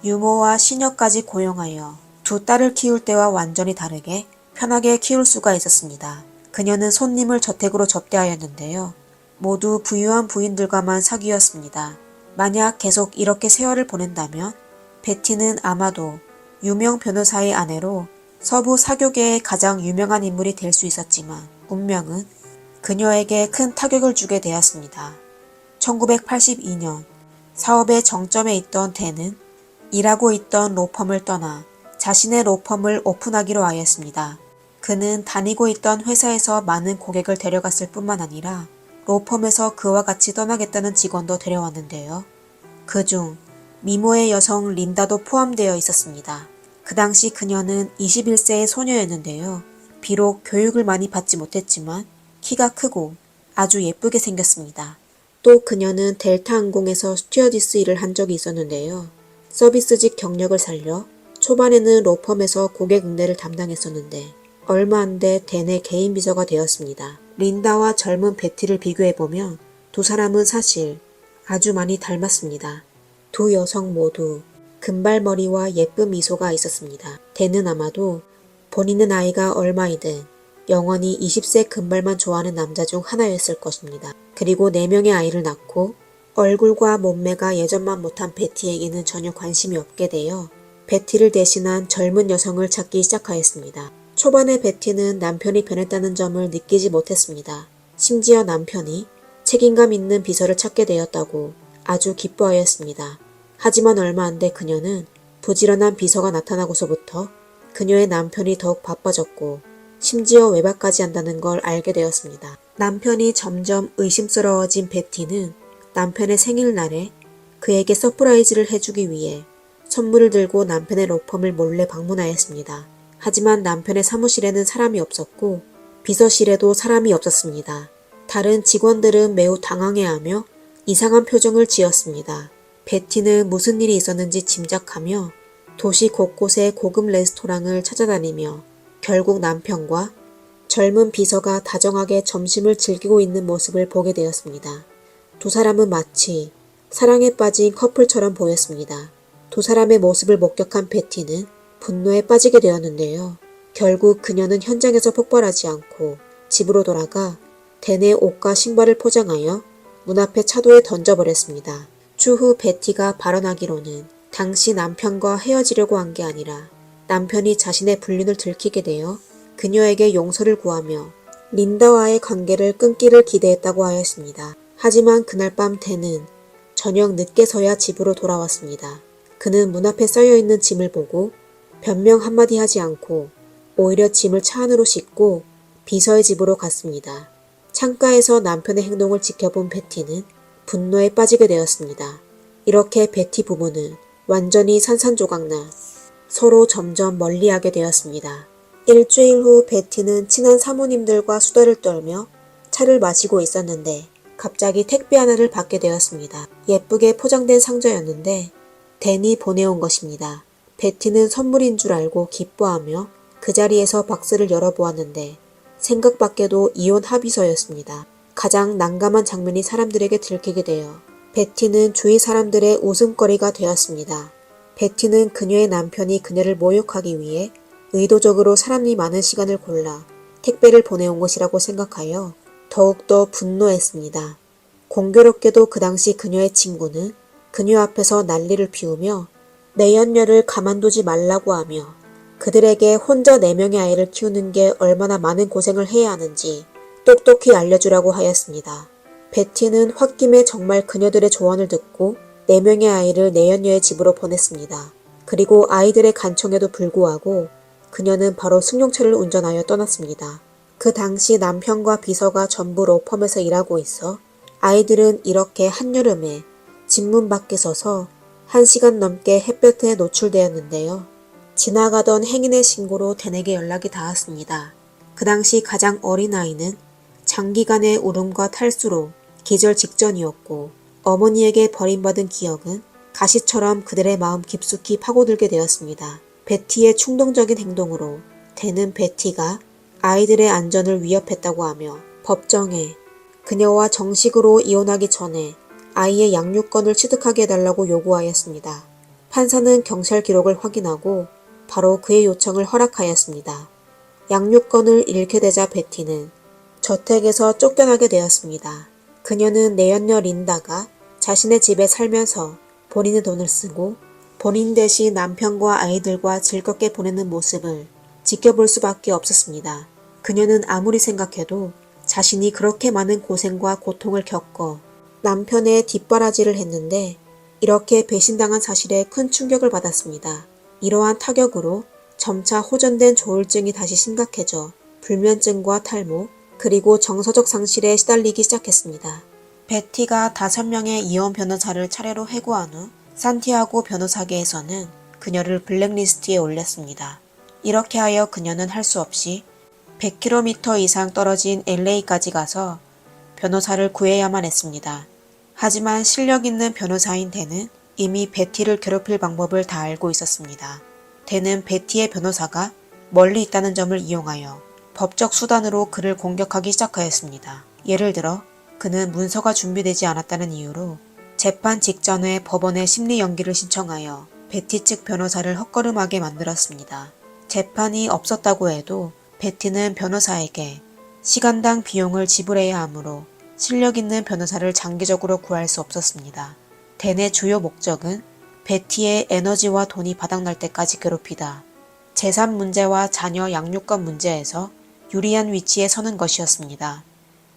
유모와 시녀까지 고용하여 두 딸을 키울 때와 완전히 다르게 편하게 키울 수가 있었습니다. 그녀는 손님을 저택으로 접대하였는데요. 모두 부유한 부인들과만 사귀었습니다. 만약 계속 이렇게 세월을 보낸다면 베티는 아마도 유명 변호사의 아내로 서부 사교계의 가장 유명한 인물이 될 수 있었지만 운명은 그녀에게 큰 타격을 주게 되었습니다. 1982년 사업의 정점에 있던 댄은 일하고 있던 로펌을 떠나 자신의 로펌을 오픈하기로 하였습니다. 그는 다니고 있던 회사에서 많은 고객을 데려갔을 뿐만 아니라 로펌에서 그와 같이 떠나겠다는 직원도 데려왔는데요. 그중 미모의 여성 린다도 포함되어 있었습니다. 그 당시 그녀는 21세의 소녀였는데요. 비록 교육을 많이 받지 못했지만 키가 크고 아주 예쁘게 생겼습니다. 또 그녀는 델타 항공에서 스튜어디스 일을 한 적이 있었는데요. 서비스직 경력을 살려 초반에는 로펌에서 고객 응대를 담당했었는데 얼마 안 돼 댄의 개인 비서가 되었습니다. 린다와 젊은 베티를 비교해보면 두 사람은 사실 아주 많이 닮았습니다. 두 여성 모두 금발머리와 예쁜 미소가 있었습니다. 댄은 아마도 본인의 나이가 얼마이든 영원히 20세 금발만 좋아하는 남자 중 하나였을 것입니다. 그리고 4명의 아이를 낳고 얼굴과 몸매가 예전만 못한 베티에게는 전혀 관심이 없게 되어 베티를 대신한 젊은 여성을 찾기 시작하였습니다. 초반에 베티는 남편이 변했다는 점을 느끼지 못했습니다. 심지어 남편이 책임감 있는 비서를 찾게 되었다고 아주 기뻐하였습니다. 하지만 얼마 안 돼 그녀는 부지런한 비서가 나타나고서부터 그녀의 남편이 더욱 바빠졌고 심지어 외박까지 한다는 걸 알게 되었습니다. 남편이 점점 의심스러워진 베티는 남편의 생일날에 그에게 서프라이즈를 해주기 위해 선물을 들고 남편의 로펌을 몰래 방문하였습니다. 하지만 남편의 사무실에는 사람이 없었고 비서실에도 사람이 없었습니다. 다른 직원들은 매우 당황해하며 이상한 표정을 지었습니다. 베티는 무슨 일이 있었는지 짐작하며 도시 곳곳의 고급 레스토랑을 찾아다니며 결국 남편과 젊은 비서가 다정하게 점심을 즐기고 있는 모습을 보게 되었습니다. 두 사람은 마치 사랑에 빠진 커플처럼 보였습니다. 두 사람의 모습을 목격한 베티는 분노에 빠지게 되었는데요. 결국 그녀는 현장에서 폭발하지 않고 집으로 돌아가 댄의 옷과 신발을 포장하여 문 앞에 차도에 던져버렸습니다. 추후 베티가 발언하기로는 당시 남편과 헤어지려고 한 게 아니라 남편이 자신의 불륜을 들키게 되어 그녀에게 용서를 구하며 린다와의 관계를 끊기를 기대했다고 하였습니다. 하지만 그날 밤 댄은 저녁 늦게서야 집으로 돌아왔습니다. 그는 문 앞에 쌓여있는 짐을 보고 변명 한마디 하지 않고 오히려 짐을 차 안으로 싣고 비서의 집으로 갔습니다. 창가에서 남편의 행동을 지켜본 베티는 분노에 빠지게 되었습니다. 이렇게 베티 부부는 완전히 산산조각나 서로 점점 멀리하게 되었습니다. 일주일 후 베티는 친한 사모님들과 수다를 떨며 차를 마시고 있었는데 갑자기 택배 하나를 받게 되었습니다. 예쁘게 포장된 상자였는데 댄이 보내온 것입니다. 베티는 선물인 줄 알고 기뻐하며 그 자리에서 박스를 열어보았는데 생각 밖에도 이혼 합의서였습니다. 가장 난감한 장면이 사람들에게 들키게 되어 베티는 주위 사람들의 웃음거리가 되었습니다. 베티는 그녀의 남편이 그녀를 모욕하기 위해 의도적으로 사람이 많은 시간을 골라 택배를 보내온 것이라고 생각하여 더욱더 분노했습니다. 공교롭게도 그 당시 그녀의 친구는 그녀 앞에서 난리를 피우며 내연녀를 가만두지 말라고 하며 그들에게 혼자 4명의 아이를 키우는 게 얼마나 많은 고생을 해야 하는지 똑똑히 알려주라고 하였습니다. 베티는 홧김에 정말 그녀들의 조언을 듣고 4명의 아이를 내연녀의 집으로 보냈습니다. 그리고 아이들의 간청에도 불구하고 그녀는 바로 승용차를 운전하여 떠났습니다. 그 당시 남편과 비서가 전부 로펌에서 일하고 있어 아이들은 이렇게 한여름에 집문 밖에 서서 1시간 넘게 햇볕에 노출되었는데요. 지나가던 행인의 신고로 댄에게 연락이 닿았습니다. 그 당시 가장 어린 아이는 장기간의 울음과 탈수로 기절 직전이었고 어머니에게 버림받은 기억은 가시처럼 그들의 마음 깊숙이 파고들게 되었습니다. 베티의 충동적인 행동으로 댄은 베티가 아이들의 안전을 위협했다고 하며 법정에 그녀와 정식으로 이혼하기 전에 아이의 양육권을 취득하게 해달라고 요구하였습니다. 판사는 경찰 기록을 확인하고 바로 그의 요청을 허락하였습니다. 양육권을 잃게 되자 베티는 저택에서 쫓겨나게 되었습니다. 그녀는 내연녀 린다가 자신의 집에 살면서 본인의 돈을 쓰고 본인 대신 남편과 아이들과 즐겁게 보내는 모습을 지켜볼 수밖에 없었습니다. 그녀는 아무리 생각해도 자신이 그렇게 많은 고생과 고통을 겪어 남편의 뒷바라지를 했는데 이렇게 배신당한 사실에 큰 충격을 받았습니다. 이러한 타격으로 점차 호전된 조울증이 다시 심각해져 불면증과 탈모 그리고 정서적 상실에 시달리기 시작했습니다. 베티가 5명의 이혼 변호사를 차례로 해고한 후 산티아고 변호사계에서는 그녀를 블랙리스트에 올렸습니다. 이렇게 하여 그녀는 할 수 없이 100km 이상 떨어진 LA까지 가서 변호사를 구해야만 했습니다. 하지만 실력 있는 변호사인 댄은 이미 베티를 괴롭힐 방법을 다 알고 있었습니다. 댄은 베티의 변호사가 멀리 있다는 점을 이용하여 법적 수단으로 그를 공격하기 시작하였습니다. 예를 들어 그는 문서가 준비되지 않았다는 이유로 재판 직전에 법원에 심리 연기를 신청하여 베티 측 변호사를 헛걸음하게 만들었습니다. 재판이 없었다고 해도 베티는 변호사에게 시간당 비용을 지불해야 하므로 실력 있는 변호사를 장기적으로 구할 수 없었습니다. 댄의 주요 목적은 베티의 에너지와 돈이 바닥날 때까지 괴롭히다. 재산 문제와 자녀 양육권 문제에서 유리한 위치에 서는 것이었습니다.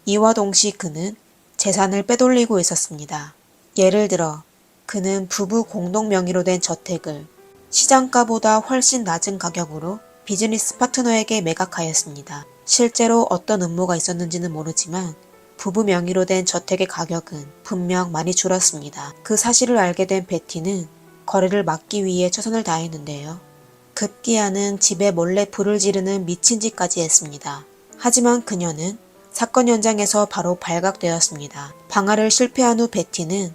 이와 동시 그는 재산을 빼돌리고 있었습니다. 예를 들어 그는 부부 공동 명의로 된 저택을 시장가보다 훨씬 낮은 가격으로 비즈니스 파트너에게 매각하였습니다. 실제로 어떤 음모가 있었는지는 모르지만 부부 명의로 된 저택의 가격은 분명 많이 줄었습니다. 그 사실을 알게 된 베티는 거래를 막기 위해 최선을 다했는데요. 급기야는 집에 몰래 불을 지르는 미친 짓까지 했습니다. 하지만 그녀는 사건 현장에서 바로 발각되었습니다. 방화를 실패한 후 베티는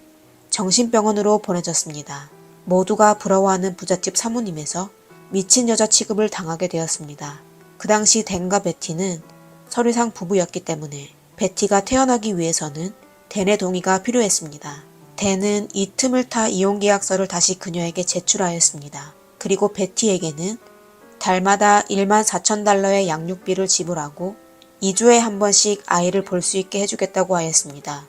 정신병원으로 보내졌습니다. 모두가 부러워하는 부잣집 사모님에서 미친 여자 취급을 당하게 되었습니다. 그 당시 댄과 베티는 서류상 부부였기 때문에 베티가 태어나기 위해서는 댄의 동의가 필요했습니다. 댄은 이 틈을 타 이혼계약서를 다시 그녀에게 제출하였습니다. 그리고 베티에게는 달마다 14,000달러의 양육비를 지불하고 2주에 한 번씩 아이를 볼 수 있게 해주겠다고 하였습니다.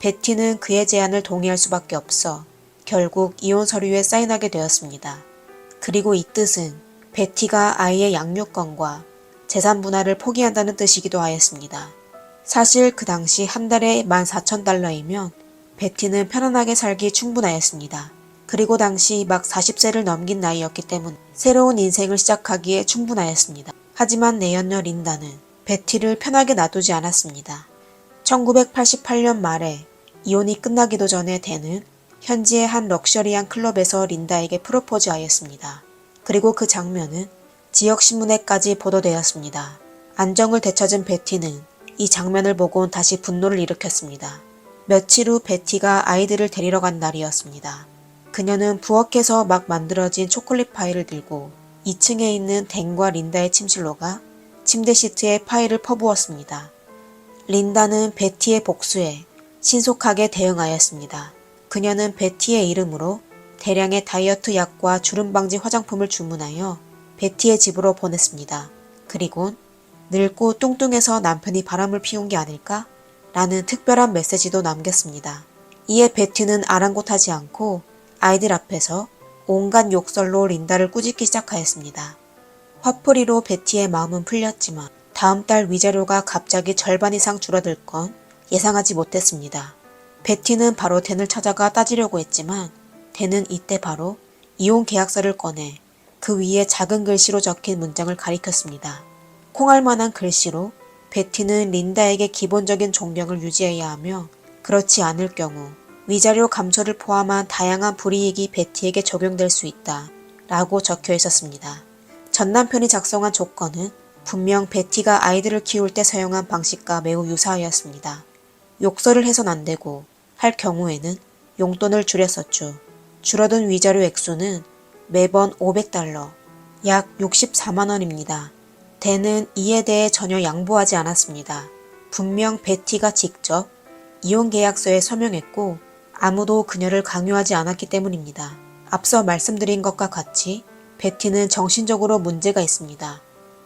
베티는 그의 제안을 동의할 수밖에 없어 결국 이혼 서류에 사인하게 되었습니다. 그리고 이 뜻은 베티가 아이의 양육권과 재산 분할을 포기한다는 뜻이기도 하였습니다. 사실 그 당시 한 달에 14,000달러이면 베티는 편안하게 살기 충분하였습니다. 그리고 당시 막 40세를 넘긴 나이였기 때문에 새로운 인생을 시작하기에 충분하였습니다. 하지만 내연녀 린다는 베티를 편하게 놔두지 않았습니다. 1988년 말에 이혼이 끝나기도 전에 댄은 현지의 한 럭셔리한 클럽에서 린다에게 프로포즈하였습니다. 그리고 그 장면은 지역신문에까지 보도되었습니다. 안정을 되찾은 베티는 이 장면을 보곤 다시 분노를 일으켰습니다. 며칠 후 베티가 아이들을 데리러 간 날이었습니다. 그녀는 부엌에서 막 만들어진 초콜릿 파이를 들고 2층에 있는 댄과 린다의 침실로 가 침대 시트에 파이를 퍼부었습니다. 린다는 베티의 복수에 신속하게 대응하였습니다. 그녀는 베티의 이름으로 대량의 다이어트 약과 주름 방지 화장품을 주문하여 베티의 집으로 보냈습니다. 그리곤 늙고 뚱뚱해서 남편이 바람을 피운 게 아닐까? 라는 특별한 메시지도 남겼습니다. 이에 베티는 아랑곳하지 않고 아이들 앞에서 온갖 욕설로 린다를 꾸짖기 시작하였습니다. 화풀이로 베티의 마음은 풀렸지만 다음 달 위자료가 갑자기 절반 이상 줄어들 건 예상하지 못했습니다. 베티는 바로 댄을 찾아가 따지려고 했지만 댄은 이때 바로 이혼 계약서를 꺼내 그 위에 작은 글씨로 적힌 문장을 가리켰습니다. 콩알만한 글씨로 베티는 린다에게 기본적인 존경을 유지해야 하며 그렇지 않을 경우 위자료 감소를 포함한 다양한 불이익이 베티에게 적용될 수 있다 라고 적혀 있었습니다. 전 남편이 작성한 조건은 분명 베티가 아이들을 키울 때 사용한 방식과 매우 유사하였습니다. 욕설을 해선 안 되고 할 경우에는 용돈을 줄였었죠. 줄어든 위자료 액수는 매번 $500, 약 64만 원입니다. 댄은 이에 대해 전혀 양보하지 않았습니다. 분명 베티가 직접 이혼 계약서에 서명했고 아무도 그녀를 강요하지 않았기 때문입니다. 앞서 말씀드린 것과 같이 베티는 정신적으로 문제가 있습니다.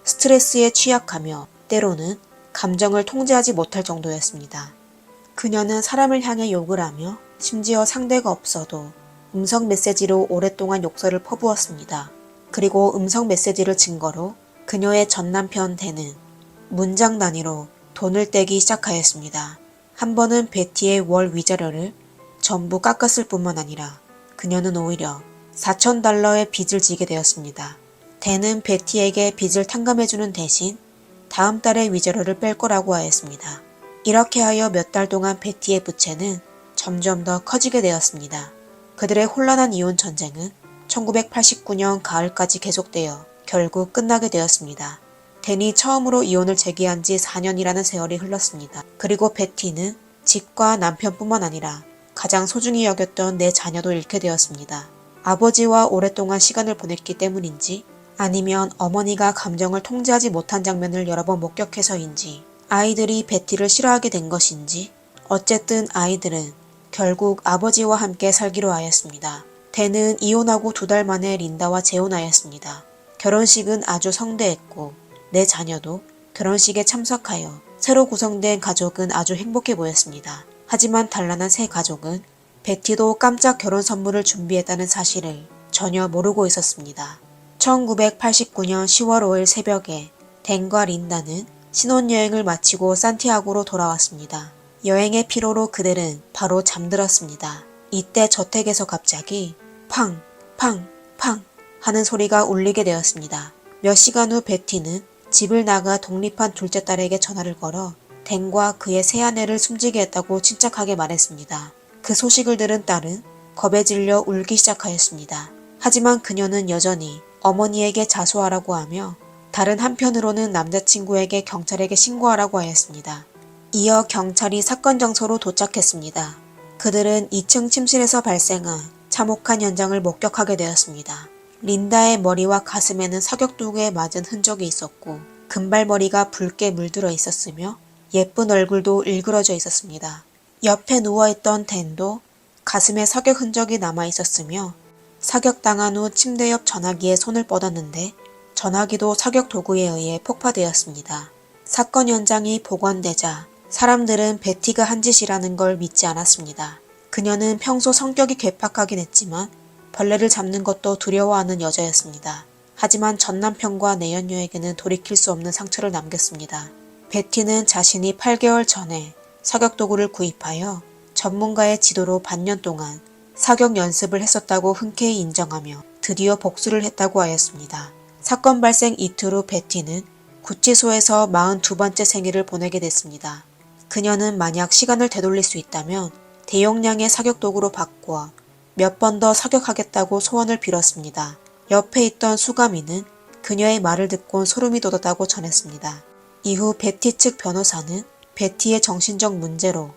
스트레스에 취약하며 때로는 감정을 통제하지 못할 정도였습니다. 그녀는 사람을 향해 욕을 하며 심지어 상대가 없어도 음성 메시지로 오랫동안 욕설을 퍼부었습니다. 그리고 음성 메시지를 증거로 그녀의 전남편 댄은 문장 단위로 돈을 떼기 시작하였습니다. 한 번은 베티의 월 위자료를 전부 깎았을 뿐만 아니라 그녀는 오히려 $4,000의 빚을 지게 되었습니다. 댄은 베티에게 빚을 탕감해주는 대신 다음 달의 위자료를 뺄 거라고 하였습니다. 이렇게 하여 몇 달 동안 베티의 부채는 점점 더 커지게 되었습니다. 그들의 혼란한 이혼 전쟁은 1989년 가을까지 계속되어 결국 끝나게 되었습니다. 댄이 처음으로 이혼을 제기한 지 4년이라는 세월이 흘렀습니다. 그리고 베티는 집과 남편뿐만 아니라 가장 소중히 여겼던 내 자녀도 잃게 되었습니다. 아버지와 오랫동안 시간을 보냈기 때문인지 아니면 어머니가 감정을 통제하지 못한 장면을 여러 번 목격해서인지 아이들이 베티를 싫어하게 된 것인지 어쨌든 아이들은 결국 아버지와 함께 살기로 하였습니다. 댄은 이혼하고 2달 만에 린다와 재혼하였습니다. 결혼식은 아주 성대했고 내 자녀도 결혼식에 참석하여 새로 구성된 가족은 아주 행복해 보였습니다. 하지만 단란한 새 가족은 베티도 깜짝 결혼 선물을 준비했다는 사실을 전혀 모르고 있었습니다. 1989년 10월 5일 새벽에 댄과 린다는 신혼여행을 마치고 산티아고로 돌아왔습니다. 여행의 피로로 그들은 바로 잠들었습니다. 이때 저택에서 갑자기 팡! 팡! 팡! 하는 소리가 울리게 되었습니다. 몇 시간 후 베티는 집을 나가 독립한 둘째 딸에게 전화를 걸어 댄과 그의 새아내를 숨지게 했다고 침착하게 말했습니다. 그 소식을 들은 딸은 겁에 질려 울기 시작하였습니다. 하지만 그녀는 여전히 어머니에게 자수하라고 하며 다른 한편으로는 남자친구에게 경찰에게 신고하라고 하였습니다. 이어 경찰이 사건 장소로 도착했습니다. 그들은 2층 침실에서 발생한 참혹한 현장을 목격하게 되었습니다. 린다의 머리와 가슴에는 사격도구에 맞은 흔적이 있었고 금발머리가 붉게 물들어 있었으며 예쁜 얼굴도 일그러져 있었습니다. 옆에 누워있던 댄도 가슴에 사격 흔적이 남아 있었으며 사격당한 후 침대 옆 전화기에 손을 뻗었는데 전화기도 사격 도구에 의해 폭파되었습니다. 사건 현장이 복원되자 사람들은 베티가 한 짓이라는 걸 믿지 않았습니다. 그녀는 평소 성격이 괴팍하긴 했지만 벌레를 잡는 것도 두려워하는 여자였습니다. 하지만 전 남편과 내연녀에게는 돌이킬 수 없는 상처를 남겼습니다. 베티는 자신이 8개월 전에 사격도구를 구입하여 전문가의 지도로 반년 동안 사격 연습을 했었다고 흔쾌히 인정하며 드디어 복수를 했다고 하였습니다. 사건 발생 이틀 후 베티는 구치소에서 42번째 생일을 보내게 됐습니다. 그녀는 만약 시간을 되돌릴 수 있다면 대용량의 사격도구로 바꾸어 몇 번 더 사격하겠다고 소원을 빌었습니다. 옆에 있던 수감이는 그녀의 말을 듣곤 소름이 돋았다고 전했습니다. 이후 베티 측 변호사는 베티의 정신적 문제로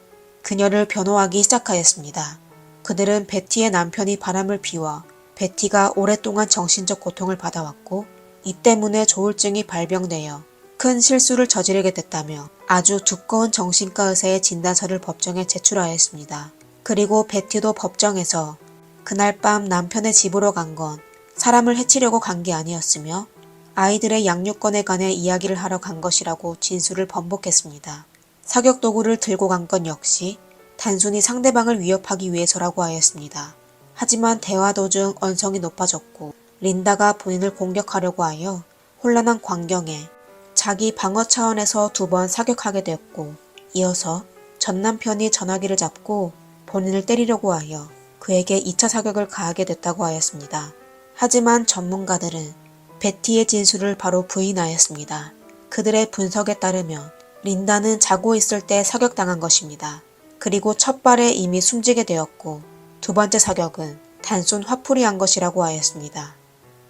그녀를 변호하기 시작하였습니다. 그들은 베티의 남편이 바람을 피워 베티가 오랫동안 정신적 고통을 받아왔고 이 때문에 조울증이 발병되어 큰 실수를 저지르게 됐다며 아주 두꺼운 정신과 의사의 진단서를 법정에 제출하였습니다. 그리고 베티도 법정에서 그날 밤 남편의 집으로 간 건 사람을 해치려고 간 게 아니었으며 아이들의 양육권에 관해 이야기를 하러 간 것이라고 진술을 번복했습니다. 사격도구를 들고 간 건 역시 단순히 상대방을 위협하기 위해서라고 하였습니다. 하지만 대화 도중 언성이 높아졌고 린다가 본인을 공격하려고 하여 혼란한 광경에 자기 방어 차원에서 2번 사격하게 되었고 이어서 전 남편이 전화기를 잡고 본인을 때리려고 하여 그에게 2차 사격을 가하게 됐다고 하였습니다. 하지만 전문가들은 베티의 진술을 바로 부인하였습니다. 그들의 분석에 따르면 린다는 자고 있을 때 사격당한 것입니다. 그리고 첫 발에 이미 숨지게 되었고 2번째 사격은 단순 화풀이한 것이라고 하였습니다.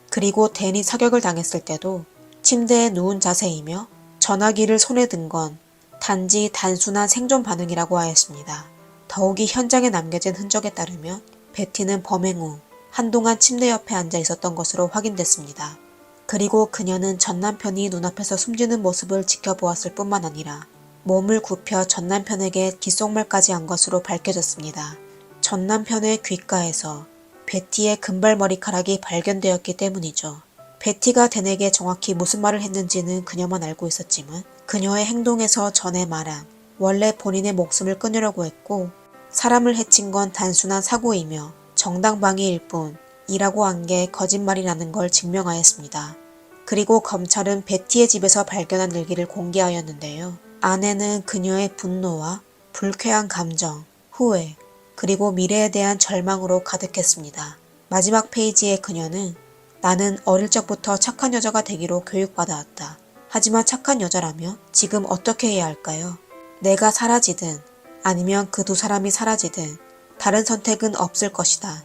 그리고 댄이 사격을 당했을 때도 침대에 누운 자세이며 전화기를 손에 든 건 단지 단순한 생존 반응이라고 하였습니다. 더욱이 현장에 남겨진 흔적에 따르면 베티는 범행 후 한동안 침대 옆에 앉아 있었던 것으로 확인됐습니다. 그리고 그녀는 전 남편이 눈앞에서 숨지는 모습을 지켜보았을 뿐만 아니라 몸을 굽혀 전 남편에게 귓속말까지 한 것으로 밝혀졌습니다. 전 남편의 귓가에서 베티의 금발 머리카락이 발견되었기 때문이죠. 베티가 댄에게 정확히 무슨 말을 했는지는 그녀만 알고 있었지만 그녀의 행동에서 전에 말한 원래 본인의 목숨을 끊으려고 했고 사람을 해친 건 단순한 사고이며 정당방위일 뿐이라고 한 게 거짓말이라는 걸 증명하였습니다. 그리고 검찰은 베티의 집에서 발견한 일기를 공개하였는데요. 안에는 그녀의 분노와 불쾌한 감정, 후회, 그리고 미래에 대한 절망으로 가득했습니다. 마지막 페이지에 그녀는 나는 어릴 적부터 착한 여자가 되기로 교육받아왔다. 하지만 착한 여자라면 지금 어떻게 해야 할까요? 내가 사라지든 아니면 그 두 사람이 사라지든 다른 선택은 없을 것이다.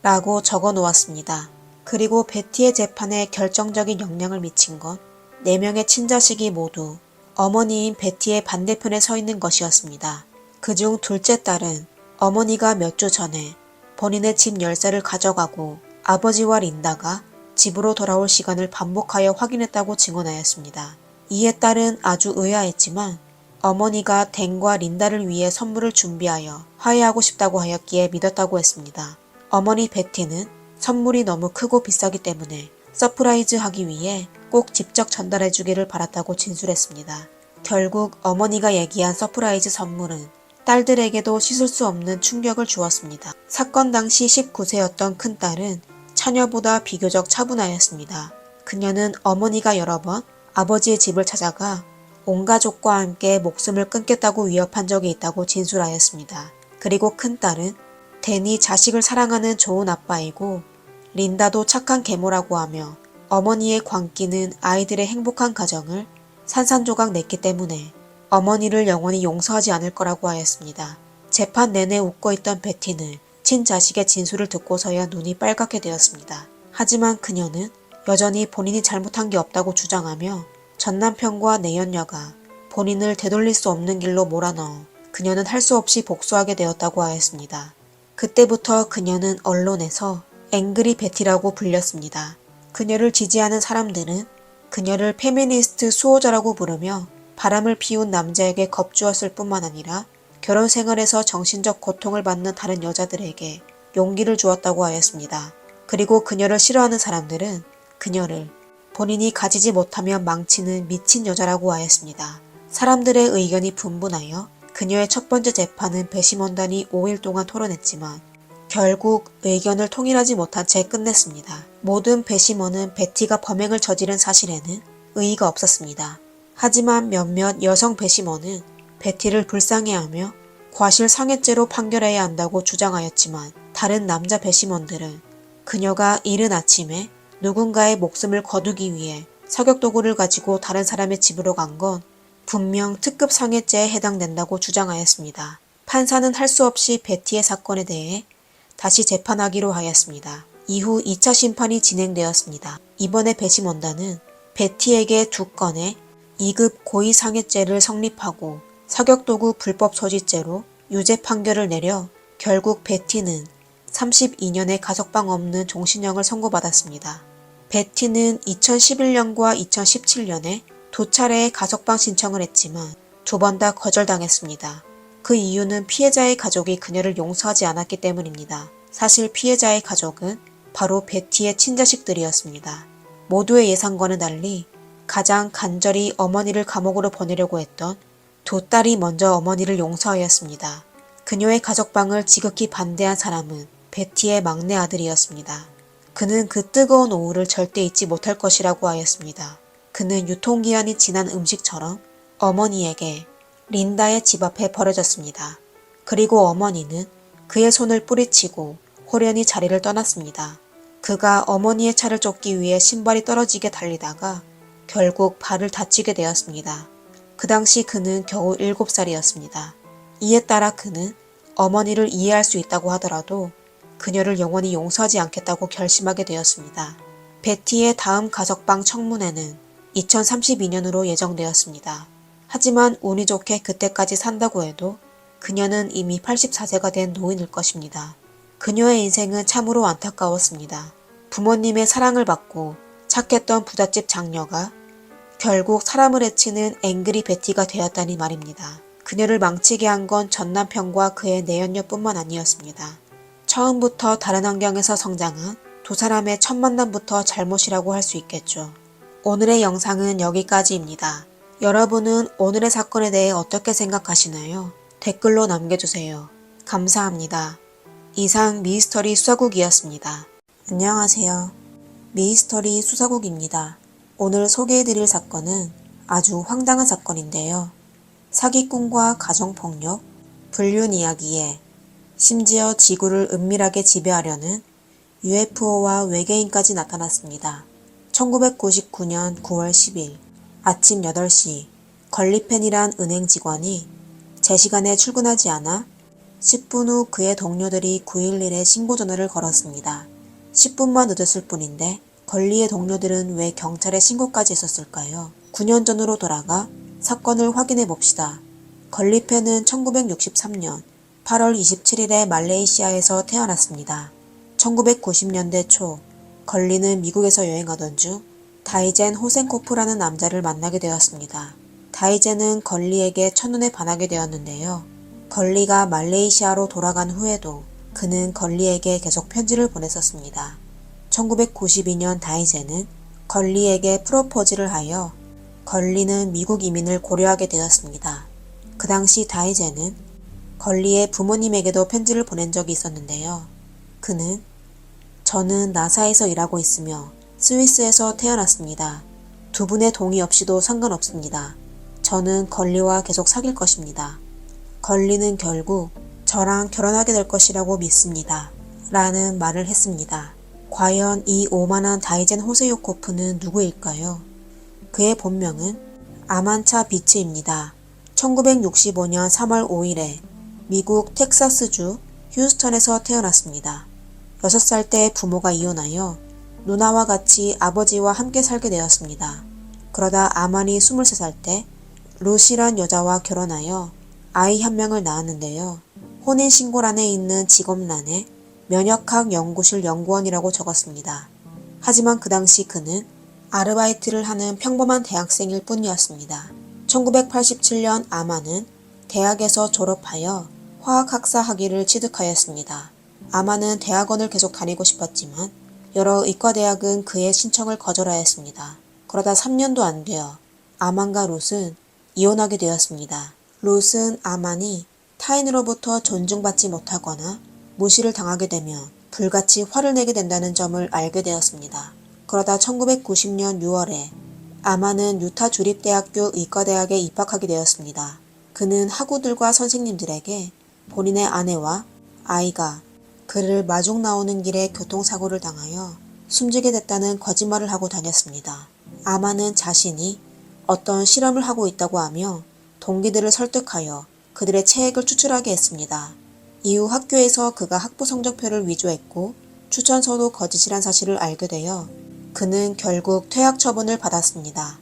라고 적어 놓았습니다. 그리고 베티의 재판에 결정적인 영향을 미친 건 4명의 친자식이 모두 어머니인 베티의 반대편에 서 있는 것이었습니다. 그중 둘째 딸은 어머니가 몇 주 전에 본인의 집 열쇠를 가져가고 아버지와 린다가 집으로 돌아올 시간을 반복하여 확인했다고 증언하였습니다. 이에 딸은 아주 의아했지만 어머니가 댄과 린다를 위해 선물을 준비하여 화해하고 싶다고 하였기에 믿었다고 했습니다. 어머니 베티는 선물이 너무 크고 비싸기 때문에 서프라이즈 하기 위해 꼭 직접 전달해 주기를 바랐다고 진술했습니다. 결국 어머니가 얘기한 서프라이즈 선물은 딸들에게도 씻을 수 없는 충격을 주었습니다. 사건 당시 19세였던 큰딸은 처녀보다 비교적 차분하였습니다. 그녀는 어머니가 여러 번 아버지의 집을 찾아가 온 가족과 함께 목숨을 끊겠다고 위협한 적이 있다고 진술하였습니다. 그리고 큰딸은 댄이 자식을 사랑하는 좋은 아빠이고 린다도 착한 계모라고 하며 어머니의 광기는 아이들의 행복한 가정을 산산조각 냈기 때문에 어머니를 영원히 용서하지 않을 거라고 하였습니다. 재판 내내 웃고 있던 베티는 친자식의 진술을 듣고서야 눈이 빨갛게 되었습니다. 하지만 그녀는 여전히 본인이 잘못한 게 없다고 주장하며 전 남편과 내연녀가 본인을 되돌릴 수 없는 길로 몰아넣어 그녀는 할 수 없이 복수하게 되었다고 하였습니다. 그때부터 그녀는 언론에서 앵그리 베티라고 불렸습니다. 그녀를 지지하는 사람들은 그녀를 페미니스트 수호자라고 부르며 바람을 피운 남자에게 겁주었을 뿐만 아니라 결혼 생활에서 정신적 고통을 받는 다른 여자들에게 용기를 주었다고 하였습니다. 그리고 그녀를 싫어하는 사람들은 그녀를 본인이 가지지 못하면 망치는 미친 여자라고 하였습니다. 사람들의 의견이 분분하여 그녀의 첫 번째 재판은 배심원단이 5일 동안 토론했지만 결국 의견을 통일하지 못한 채 끝냈습니다. 모든 배심원은 베티가 범행을 저지른 사실에는 의의가 없었습니다. 하지만 몇몇 여성 배심원은 베티를 불쌍해하며 과실상해죄로 판결해야 한다고 주장하였지만 다른 남자 배심원들은 그녀가 이른 아침에 누군가의 목숨을 거두기 위해 사격도구를 가지고 다른 사람의 집으로 간 건 분명 특급 상해죄에 해당된다고 주장하였습니다. 판사는 할 수 없이 베티의 사건에 대해 다시 재판하기로 하였습니다. 이후 2차 심판이 진행되었습니다. 이번에 배심원단은 베티에게 2건의 2급 고의상해죄를 성립하고 사격도구 불법 소지죄로 유죄 판결을 내려 결국 베티는 32년의 가석방 없는 종신형을 선고받았습니다. 베티는 2011년과 2017년에 2차례의 가석방 신청을 했지만 2번 다 거절당했습니다. 그 이유는 피해자의 가족이 그녀를 용서하지 않았기 때문입니다. 사실 피해자의 가족은 바로 베티의 친자식들이었습니다. 모두의 예상과는 달리 가장 간절히 어머니를 감옥으로 보내려고 했던 2딸이 먼저 어머니를 용서하였습니다. 그녀의 가석방을 지극히 반대한 사람은 베티의 막내 아들이었습니다. 그는 그 뜨거운 오후를 절대 잊지 못할 것이라고 하였습니다. 그는 유통기한이 지난 음식처럼 어머니에게 린다의 집 앞에 버려졌습니다. 그리고 어머니는 그의 손을 뿌리치고 호련히 자리를 떠났습니다. 그가 어머니의 차를 쫓기 위해 신발이 떨어지게 달리다가 결국 발을 다치게 되었습니다. 그 당시 그는 겨우 7살이었습니다. 이에 따라 그는 어머니를 이해할 수 있다고 하더라도 그녀를 영원히 용서하지 않겠다고 결심하게 되었습니다. 베티의 다음 가석방 청문회는 2032년으로 예정되었습니다. 하지만 운이 좋게 그때까지 산다고 해도 그녀는 이미 84세가 된 노인일 것입니다. 그녀의 인생은 참으로 안타까웠습니다. 부모님의 사랑을 받고 착했던 부잣집 장녀가 결국 사람을 해치는 앵그리 베티가 되었다니 말입니다. 그녀를 망치게 한 건 전 남편과 그의 내연녀뿐만 아니었습니다. 처음부터 다른 환경에서 성장한 두 사람의 첫 만남부터 잘못이라고 할 수 있겠죠. 오늘의 영상은 여기까지입니다. 여러분은 오늘의 사건에 대해 어떻게 생각하시나요? 댓글로 남겨주세요. 감사합니다. 이상 미스터리 수사국이었습니다. 안녕하세요. 미스터리 수사국입니다. 오늘 소개해드릴 사건은 아주 황당한 사건인데요. 사기꾼과 가정폭력, 불륜 이야기에 심지어 지구를 은밀하게 지배하려는 UFO와 외계인까지 나타났습니다. 1999년 9월 10일 아침 8시 걸리펜이란 은행 직원이 제 시간에 출근하지 않아 10분 후 그의 동료들이 911에 신고 전화를 걸었습니다. 10분만 늦었을 뿐인데 걸리의 동료들은 왜 경찰에 신고까지 했었을까요? 9년 전으로 돌아가 사건을 확인해 봅시다. 걸리펜은 1963년 8월 27일에 말레이시아에서 태어났습니다. 1990년대 초 걸리는 미국에서 여행하던 중 다이젠 호센코프라는 남자를 만나게 되었습니다. 다이젠은 걸리에게 첫눈에 반하게 되었는데요. 걸리가 말레이시아로 돌아간 후에도 그는 걸리에게 계속 편지를 보냈었습니다. 1992년 다이젠은 걸리에게 프로포즈를 하여 걸리는 미국 이민을 고려하게 되었습니다. 그 당시 다이젠은 걸리의 부모님에게도 편지를 보낸 적이 있었는데요. 그는 저는 나사에서 일하고 있으며 스위스에서 태어났습니다. 두 분의 동의 없이도 상관없습니다. 저는 걸리와 계속 사귈 것입니다. 걸리는 결국 저랑 결혼하게 될 것이라고 믿습니다. 라는 말을 했습니다. 과연 이 오만한 다이젠 호세요코프는 누구일까요? 그의 본명은 아만차 비츠입니다. 1965년 3월 5일에 미국 텍사스주 휴스턴에서 태어났습니다. 6살 때 부모가 이혼하여 누나와 같이 아버지와 함께 살게 되었습니다. 그러다 아만이 23살 때 루시란 여자와 결혼하여 아이 한 명을 낳았는데요. 혼인신고란에 있는 직업란에 면역학 연구실 연구원이라고 적었습니다. 하지만 그 당시 그는 아르바이트를 하는 평범한 대학생일 뿐이었습니다. 1987년 아만은 대학에서 졸업하여 화학학사 학위를 취득하였습니다. 아만은 대학원을 계속 다니고 싶었지만 여러 의과대학은 그의 신청을 거절하였습니다. 그러다 3년도 안 되어 아만과 룻은 이혼하게 되었습니다. 룻은 아만이 타인으로부터 존중받지 못하거나 무시를 당하게 되면 불같이 화를 내게 된다는 점을 알게 되었습니다. 그러다 1990년 6월에 아만은 유타 주립대학교 의과대학에 입학하게 되었습니다. 그는 학우들과 선생님들에게 본인의 아내와 아이가 그를 마중 나오는 길에 교통사고를 당하여 숨지게 됐다는 거짓말을 하고 다녔습니다. 아만은 자신이 어떤 실험을 하고 있다고 하며 동기들을 설득하여 그들의 체액을 추출하게 했습니다. 이후 학교에서 그가 학부 성적표를 위조했고 추천서도 거짓이란 사실을 알게 되어 그는 결국 퇴학 처분을 받았습니다.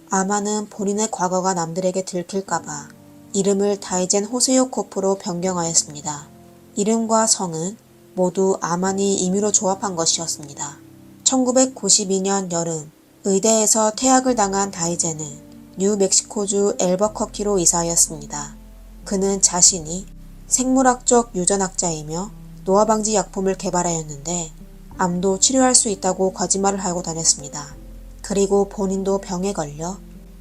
아만은 본인의 과거가 남들에게 들킬까봐 이름을 다이젠 호세요코프로 변경하였습니다. 이름과 성은 모두 아만이 임의로 조합한 것이었습니다. 1992년 여름 의대에서 퇴학을 당한 다이젠은 뉴멕시코주 엘버커키로 이사하였습니다. 그는 자신이 생물학적 유전학자이며 노화방지 약품을 개발하였는데 암도 치료할 수 있다고 거짓말을 하고 다녔습니다. 그리고 본인도 병에 걸려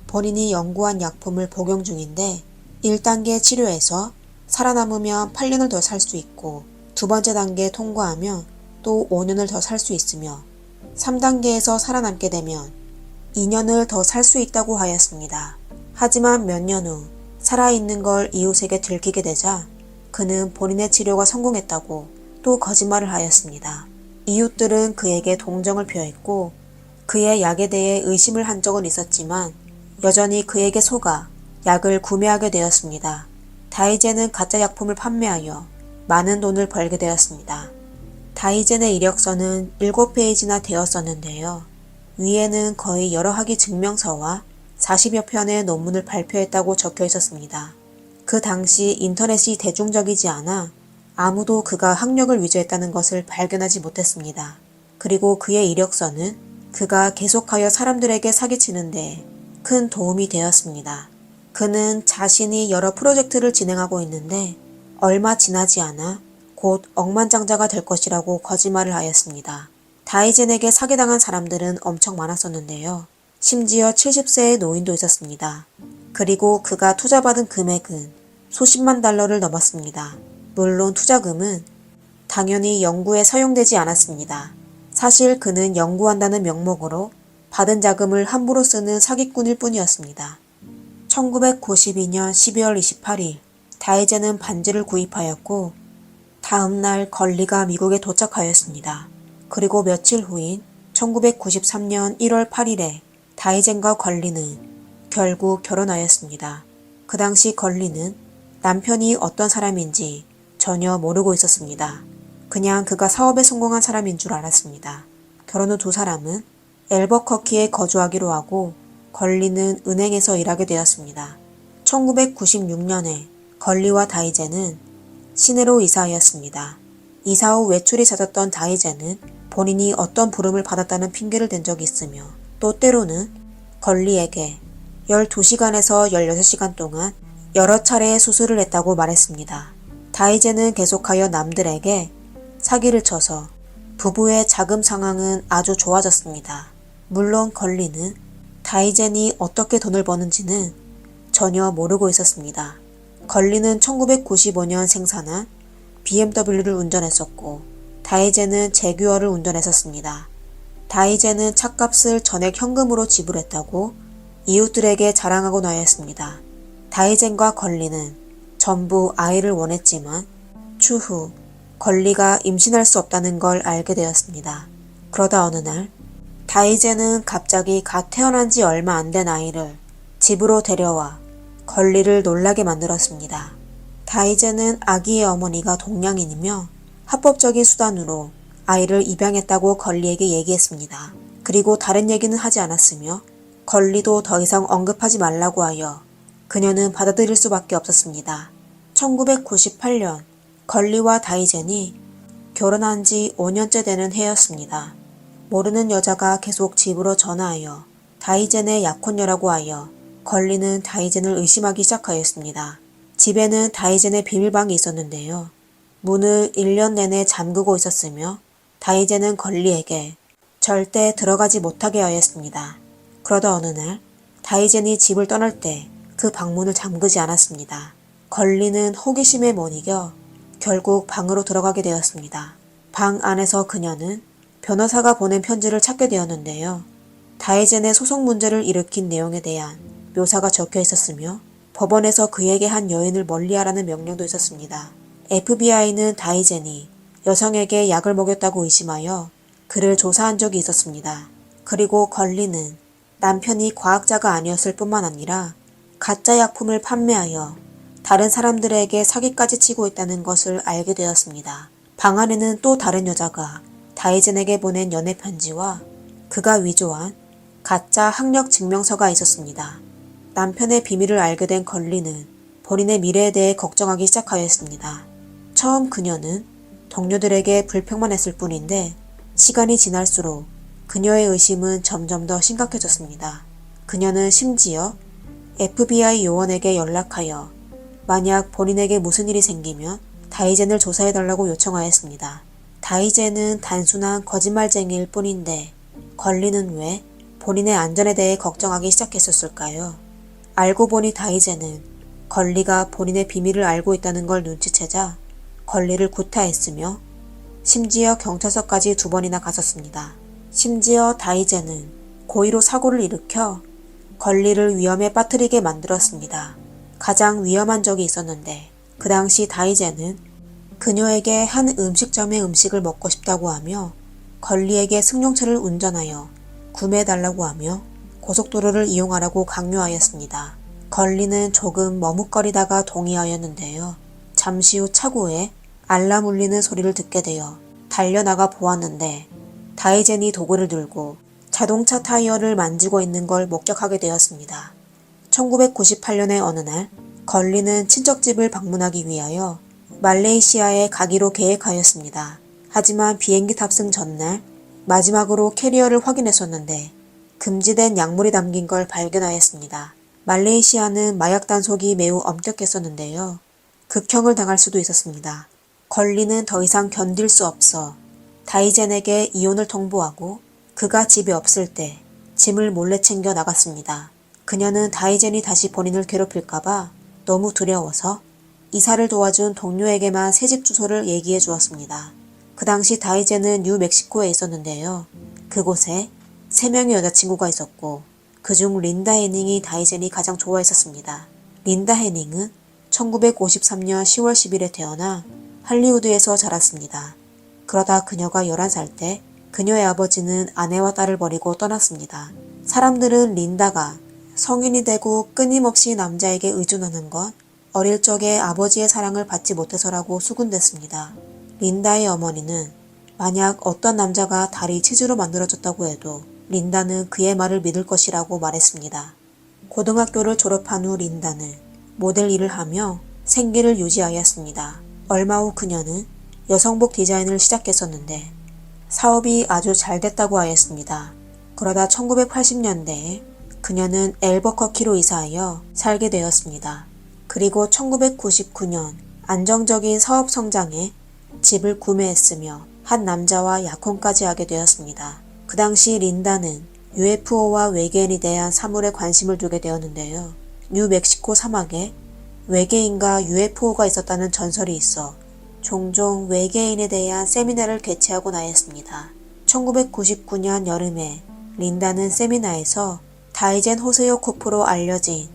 본인이 연구한 약품을 복용 중인데 1단계 치료에서 살아남으면 8년을 더 살 수 있고 두 번째 단계 통과하면 또 5년을 더 살 수 있으며 3단계에서 살아남게 되면 2년을 더 살 수 있다고 하였습니다. 하지만 몇 년 후 살아있는 걸 이웃에게 들키게 되자 그는 본인의 치료가 성공했다고 또 거짓말을 하였습니다. 이웃들은 그에게 동정을 표했고 그의 약에 대해 의심을 한 적은 있었지만 여전히 그에게 속아 약을 구매하게 되었습니다. 다이젠은 가짜 약품을 판매하여 많은 돈을 벌게 되었습니다. 다이젠의 이력서는 7페이지나 되었었는데요. 위에는 거의 여러 학위 증명서와 40여 편의 논문을 발표했다고 적혀 있었습니다. 그 당시 인터넷이 대중적이지 않아 아무도 그가 학력을 위조했다는 것을 발견하지 못했습니다. 그리고 그의 이력서는 그가 계속하여 사람들에게 사기치는데 큰 도움이 되었습니다. 그는 자신이 여러 프로젝트를 진행하고 있는데 얼마 지나지 않아 곧 억만장자가 될 것이라고 거짓말을 하였습니다. 다이젠에게 사기당한 사람들은 엄청 많았었는데요. 심지어 70세의 노인도 있었습니다. 그리고 그가 투자받은 금액은 수십만 달러를 넘었습니다. 물론 투자금은 당연히 연구에 사용되지 않았습니다. 사실 그는 연구한다는 명목으로 받은 자금을 함부로 쓰는 사기꾼일 뿐이었습니다. 1992년 12월 28일 다이젠은 반지를 구입하였고 다음 날 걸리가 미국에 도착하였습니다. 그리고 며칠 후인 1993년 1월 8일에 다이젠과 걸리는 결국 결혼하였습니다. 그 당시 걸리는 남편이 어떤 사람인지 전혀 모르고 있었습니다. 그냥 그가 사업에 성공한 사람인 줄 알았습니다. 결혼 후 두 사람은 앨버커키에 거주하기로 하고 걸리는 은행에서 일하게 되었습니다. 1996년에 걸리와 다이젠은 시내로 이사하였습니다. 이사 후 외출이 잦았던 다이젠은 본인이 어떤 부름을 받았다는 핑계를 댄 적이 있으며 또 때로는 걸리에게 12시간에서 16시간 동안 여러 차례의 수술을 했다고 말했습니다. 다이젠은 계속하여 남들에게 사기를 쳐서 부부의 자금 상황은 아주 좋아졌습니다. 물론 걸리는 다이젠이 어떻게 돈을 버는지는 전혀 모르고 있었습니다. 걸리는 1995년 생산한 BMW를 운전했었고 다이젠은 제규어를 운전했었습니다. 다이젠은 차값을 전액 현금으로 지불했다고 이웃들에게 자랑하곤 하였습니다. 다이젠과 걸리는 전부 아이를 원했지만 추후 걸리가 임신할 수 없다는 걸 알게 되었습니다. 그러다 어느 날 다이젠은 갑자기 갓 태어난 지 얼마 안 된 아이를 집으로 데려와 걸리를 놀라게 만들었습니다. 다이젠은 아기의 어머니가 동양인이며 합법적인 수단으로 아이를 입양했다고 걸리에게 얘기했습니다. 그리고 다른 얘기는 하지 않았으며 걸리도 더 이상 언급하지 말라고 하여 그녀는 받아들일 수밖에 없었습니다. 1998년 걸리와 다이젠이 결혼한 지 5년째 되는 해였습니다. 모르는 여자가 계속 집으로 전화하여 다이젠의 약혼녀라고 하여 걸리는 다이젠을 의심하기 시작하였습니다. 집에는 다이젠의 비밀방이 있었는데요. 문을 1년 내내 잠그고 있었으며 다이젠은 걸리에게 절대 들어가지 못하게 하였습니다. 그러다 어느 날 다이젠이 집을 떠날 때 그 방문을 잠그지 않았습니다. 걸리는 호기심에 못 이겨 결국 방으로 들어가게 되었습니다. 방 안에서 그녀는 변호사가 보낸 편지를 찾게 되었는데요. 다이젠의 소송 문제를 일으킨 내용에 대한 묘사가 적혀 있었으며 법원에서 그에게 한 여인을 멀리하라는 명령도 있었습니다. FBI는 다이젠이 여성에게 약을 먹였다고 의심하여 그를 조사한 적이 있었습니다. 그리고 걸리는 남편이 과학자가 아니었을 뿐만 아니라 가짜 약품을 판매하여 다른 사람들에게 사기까지 치고 있다는 것을 알게 되었습니다. 방 안에는 또 다른 여자가 다이젠에게 보낸 연애 편지와 그가 위조한 가짜 학력 증명서가 있었습니다. 남편의 비밀을 알게 된 걸리는 본인의 미래에 대해 걱정하기 시작하였습니다. 처음 그녀는 동료들에게 불평만 했을 뿐인데 시간이 지날수록 그녀의 의심은 점점 더 심각해졌습니다. 그녀는 심지어 FBI 요원에게 연락하여 만약 본인에게 무슨 일이 생기면 다이젠을 조사해달라고 요청하였습니다. 다이젠은 단순한 거짓말쟁이일 뿐인데 걸리는 왜 본인의 안전에 대해 걱정하기 시작했었을까요? 알고 보니 다이젠은 걸리가 본인의 비밀을 알고 있다는 걸 눈치채자 걸리를 구타했으며 심지어 경찰서까지 2번이나 갔었습니다. 심지어 다이젠은 고의로 사고를 일으켜 걸리를 위험에 빠뜨리게 만들었습니다. 가장 위험한 적이 있었는데 그 당시 다이젠은 그녀에게 한 음식점의 음식을 먹고 싶다고 하며 걸리에게 승용차를 운전하여 구매해달라고 하며 고속도로를 이용하라고 강요하였습니다. 걸리는 조금 머뭇거리다가 동의하였는데요. 잠시 후 차고에 알람 울리는 소리를 듣게 되어 달려나가 보았는데 다이젠이 도구를 들고 자동차 타이어를 만지고 있는 걸 목격하게 되었습니다. 1998년의 어느 날 걸리는 친척집을 방문하기 위하여 말레이시아에 가기로 계획하였습니다. 하지만 비행기 탑승 전날 마지막으로 캐리어를 확인했었는데 금지된 약물이 담긴 걸 발견하였습니다. 말레이시아는 마약 단속이 매우 엄격했었는데요. 극형을 당할 수도 있었습니다. 걸리는 더 이상 견딜 수 없어 다이젠에게 이혼을 통보하고 그가 집에 없을 때 짐을 몰래 챙겨 나갔습니다. 그녀는 다이젠이 다시 본인을 괴롭힐까봐 너무 두려워서 이사를 도와준 동료에게만 새집 주소를 얘기해 주었습니다. 그 당시 다이젠은 뉴멕시코에 있었는데요. 그곳에 3명의 여자친구가 있었고 그중 린다 해닝이 다이젠이 가장 좋아했었습니다. 린다 해닝은 1953년 10월 10일에 태어나 할리우드에서 자랐습니다. 그러다 그녀가 11살 때 그녀의 아버지는 아내와 딸을 버리고 떠났습니다. 사람들은 린다가 성인이 되고 끊임없이 남자에게 의존하는 건 어릴 적에 아버지의 사랑을 받지 못해서라고 수군댔습니다. 린다의 어머니는 만약 어떤 남자가 다리 치주로 만들어졌다고 해도 린다는 그의 말을 믿을 것이라고 말했습니다. 고등학교를 졸업한 후 린다는 모델 일을 하며 생계를 유지하였습니다. 얼마 후 그녀는 여성복 디자인을 시작했었는데 사업이 아주 잘 됐다고 하였습니다. 그러다 1980년대에 그녀는 앨버커키로 이사하여 살게 되었습니다. 그리고 1999년 안정적인 사업 성장에 집을 구매했으며 한 남자와 약혼까지 하게 되었습니다. 그 당시 린다는 UFO와 외계인에 대한 사물에 관심을 두게 되었는데요. 뉴멕시코 사막에 외계인과 UFO가 있었다는 전설이 있어 종종 외계인에 대한 세미나를 개최하곤 하였습니다. 1999년 여름에 린다는 세미나에서 다이젠 호세요 코프로 알려진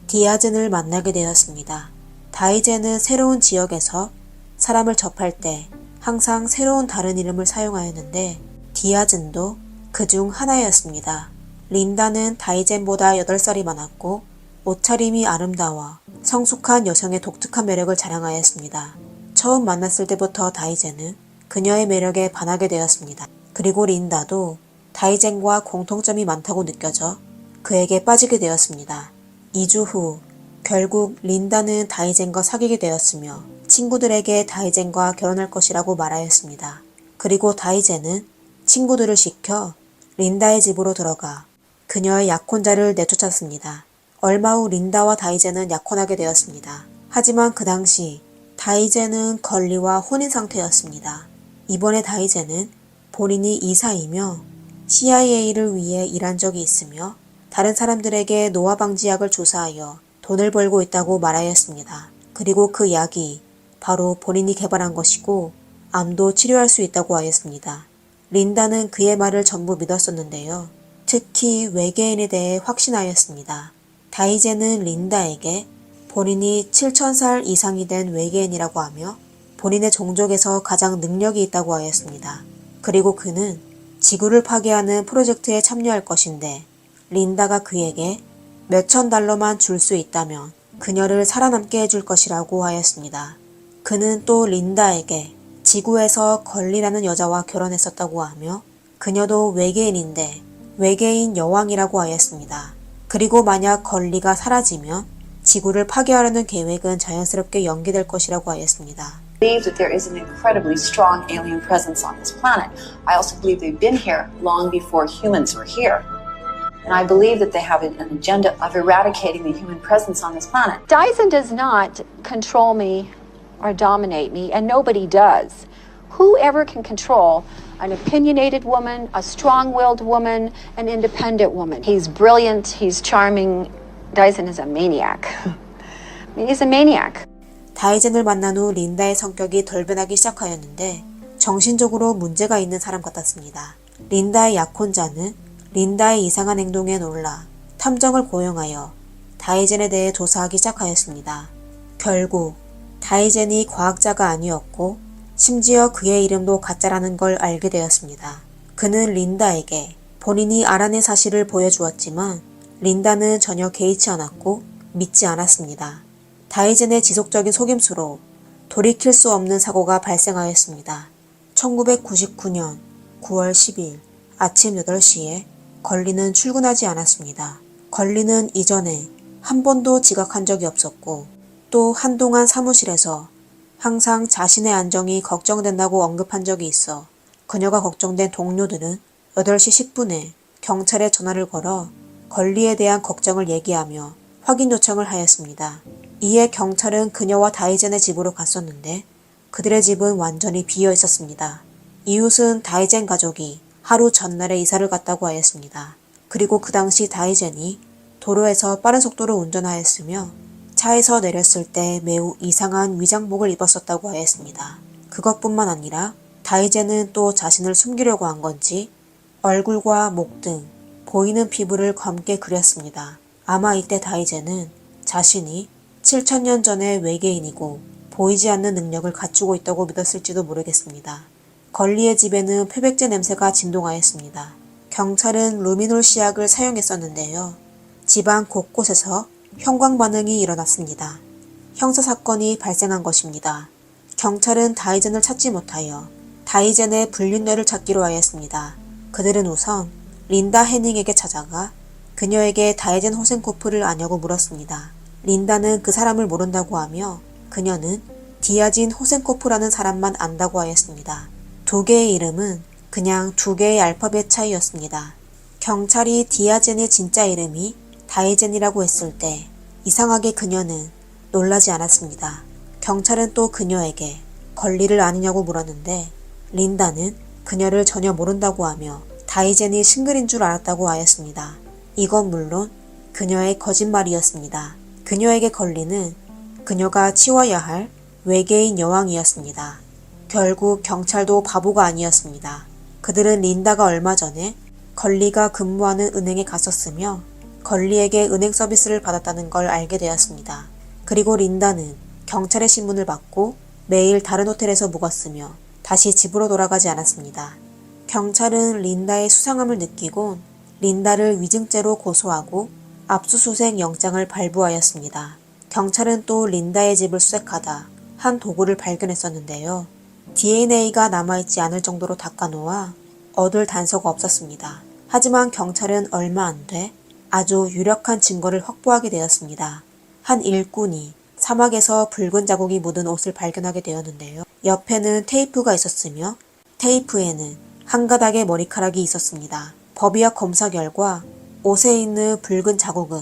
디아즌을 만나게 되었습니다. 다이젠은 새로운 지역에서 사람을 접할 때 항상 새로운 다른 이름을 사용하였는데 디아즌도 그 중 하나였습니다. 린다는 다이젠보다 8살이 많았고 옷차림이 아름다워 성숙한 여성의 독특한 매력을 자랑하였습니다. 처음 만났을 때부터 다이젠은 그녀의 매력에 반하게 되었습니다. 그리고 린다도 다이젠과 공통점이 많다고 느껴져 그에게 빠지게 되었습니다. 2주 후 결국 린다는 다이젠과 사귀게 되었으며 친구들에게 다이젠과 결혼할 것이라고 말하였습니다. 그리고 다이젠은 친구들을 시켜 린다의 집으로 들어가 그녀의 약혼자를 내쫓았습니다. 얼마 후 린다와 다이젠은 약혼하게 되었습니다. 하지만 그 당시 다이젠은 걸리와 혼인 상태였습니다. 이번에 다이젠은 본인이 이사이며 CIA를 위해 일한 적이 있으며 다른 사람들에게 노화 방지약을 조사하여 돈을 벌고 있다고 말하였습니다. 그리고 그 약이 바로 본인이 개발한 것이고 암도 치료할 수 있다고 하였습니다. 린다는 그의 말을 전부 믿었었는데요. 특히 외계인에 대해 확신하였습니다. 다이젠은 린다에게 본인이 7,000살 이상이 된 외계인이라고 하며 본인의 종족에서 가장 능력이 있다고 하였습니다. 그리고 그는 지구를 파괴하는 프로젝트에 참여할 것인데 린다가 그에게 몇천 달러만 줄 수 있다면 그녀를 살아남게 해줄 것이라고 하였습니다. 그는 또 린다에게 지구에서 걸리라는 여자와 결혼했었다고 하며 그녀도 외계인인데 외계인 여왕이라고 하였습니다. 그리고 만약 걸리가 사라지면 지구를 파괴하려는 계획은 자연스럽게 연기될 것이라고 하였습니다. believe that there is an incredibly strong alien presence on this planet. I also believe they've been here long before humans were here. And I believe that they have an agenda of eradicating the human presence on this planet. Dyson does not control me or dominate me, and nobody does. Whoever can control an opinionated woman, a strong-willed woman, an independent woman. He's brilliant, he's charming. Dyson is a maniac. I mean, he's a maniac. 다이젠을 만난 후 린다의 성격이 덜 변하기 시작하였는데 정신적으로 문제가 있는 사람 같았습니다. 린다의 약혼자는 린다의 이상한 행동에 놀라 탐정을 고용하여 다이젠에 대해 조사하기 시작하였습니다. 결국 다이젠이 과학자가 아니었고 심지어 그의 이름도 가짜라는 걸 알게 되었습니다. 그는 린다에게 본인이 알아낸 사실을 보여주었지만 린다는 전혀 개의치 않았고 믿지 않았습니다. 다이젠의 지속적인 속임수로 돌이킬 수 없는 사고가 발생하였습니다. 1999년 9월 10일 아침 8시에 걸리는 출근하지 않았습니다. 걸리는 이전에 한 번도 지각한 적이 없었고 또 한동안 사무실에서 항상 자신의 안정이 걱정된다고 언급한 적이 있어 그녀가 걱정된 동료들은 8시 10분에 경찰에 전화를 걸어 권리에 대한 걱정을 얘기하며 확인 요청을 하였습니다. 이에 경찰은 그녀와 다이젠의 집으로 갔었는데 그들의 집은 완전히 비어 있었습니다. 이웃은 다이젠 가족이 하루 전날에 이사를 갔다고 하였습니다. 그리고 그 당시 다이젠이 도로에서 빠른 속도로 운전하였으며 차에서 내렸을 때 매우 이상한 위장복을 입었었다고 하였습니다. 그것뿐만 아니라 다이젠은 또 자신을 숨기려고 한 건지 얼굴과 목 등 보이는 피부를 검게 그렸습니다. 아마 이때 다이젠은 자신이 7,000년 전의 외계인이고 보이지 않는 능력을 갖추고 있다고 믿었을지도 모르겠습니다. 권리의 집에는 표백제 냄새가 진동하였습니다. 경찰은 루미놀 시약을 사용했었는데요. 집안 곳곳에서 형광 반응이 일어났습니다. 형사사건이 발생한 것입니다. 경찰은 다이젠을 찾지 못하여 다이젠의 불륜녀를 찾기로 하였습니다. 그들은 우선 린다 해닝에게 찾아가 그녀에게 다이젠 호센코프를 아냐고 물었습니다. 린다는 그 사람을 모른다고 하며 그녀는 디아진 호센코프라는 사람만 안다고 하였습니다. 두 개의 이름은 그냥 두 개의 알파벳 차이였습니다. 경찰이 디아젠의 진짜 이름이 다이젠이라고 했을 때 이상하게 그녀는 놀라지 않았습니다. 경찰은 또 그녀에게 권리를 아느냐고 물었는데 린다는 그녀를 전혀 모른다고 하며 다이젠이 싱글인 줄 알았다고 하였습니다. 이건 물론 그녀의 거짓말이었습니다. 그녀에게 권리는 그녀가 치워야 할 외계인 여왕이었습니다. 결국 경찰도 바보가 아니었습니다. 그들은 린다가 얼마 전에 권리가 근무하는 은행에 갔었으며 권리에게 은행 서비스를 받았다는 걸 알게 되었습니다. 그리고 린다는 경찰의 신문을 받고 매일 다른 호텔에서 묵었으며 다시 집으로 돌아가지 않았습니다. 경찰은 린다의 수상함을 느끼곤 린다를 위증죄로 고소하고 압수수색 영장을 발부하였습니다. 경찰은 또 린다의 집을 수색하다 한 도구를 발견했었는데요. DNA가 남아있지 않을 정도로 닦아놓아 얻을 단서가 없었습니다. 하지만 경찰은 얼마 안 돼 아주 유력한 증거를 확보하게 되었습니다. 한 일꾼이 사막에서 붉은 자국이 묻은 옷을 발견하게 되었는데요. 옆에는 테이프가 있었으며 테이프에는 한 가닥의 머리카락이 있었습니다. 법의학 검사 결과 옷에 있는 붉은 자국은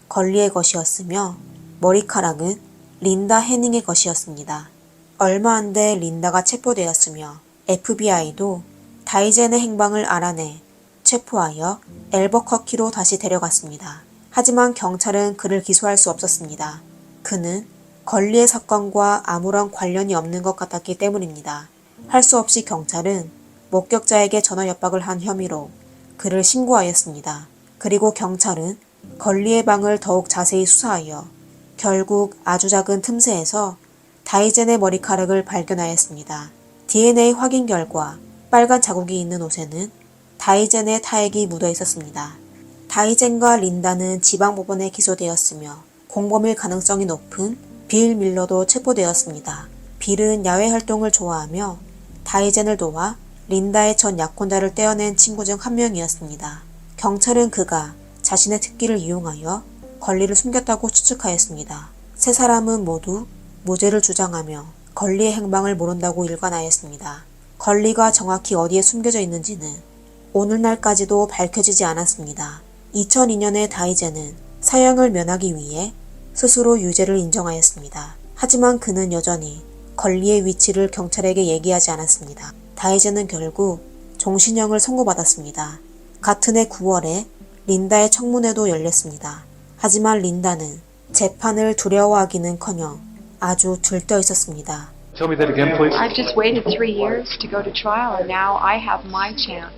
권리의 것이었으며 머리카락은 린다 해닝의 것이었습니다. 얼마 안 돼 린다가 체포되었으며 FBI도 다이젠의 행방을 알아내 체포하여 앨버커키로 다시 데려갔습니다. 하지만 경찰은 그를 기소할 수 없었습니다. 그는 권리의 사건과 아무런 관련이 없는 것 같았기 때문입니다. 할 수 없이 경찰은 목격자에게 전화 협박을 한 혐의로 그를 신고하였습니다. 그리고 경찰은 권리의 방을 더욱 자세히 수사하여 결국 아주 작은 틈새에서 다이젠의 머리카락을 발견하였습니다. DNA 확인 결과 빨간 자국이 있는 옷에는 다이젠의 타액이 묻어 있었습니다. 다이젠과 린다는 지방법원에 기소되었으며 공범일 가능성이 높은 빌 밀러도 체포되었습니다. 빌은 야외 활동을 좋아하며 다이젠을 도와 린다의 전 약혼자를 떼어낸 친구 중 한 명이었습니다. 경찰은 그가 자신의 특기를 이용하여 권리를 숨겼다고 추측하였습니다. 세 사람은 모두 무죄를 주장하며 권리의 행방을 모른다고 일관하였습니다. 권리가 정확히 어디에 숨겨져 있는지는 오늘날까지도 밝혀지지 않았습니다. 2002년에 다이젠은 사형을 면하기 위해 스스로 유죄를 인정하였습니다. 하지만 그는 여전히 권리의 위치를 경찰에게 얘기하지 않았습니다. 다이젠은 결국 종신형을 선고받았습니다. 같은 해 9월에 린다의 청문회도 열렸습니다. 하지만 린다는 재판을 두려워하기는커녕 아주 들떠 있었습니다. Tell me that again, please. I've just waited 3 years to go to trial, and now I have my chance.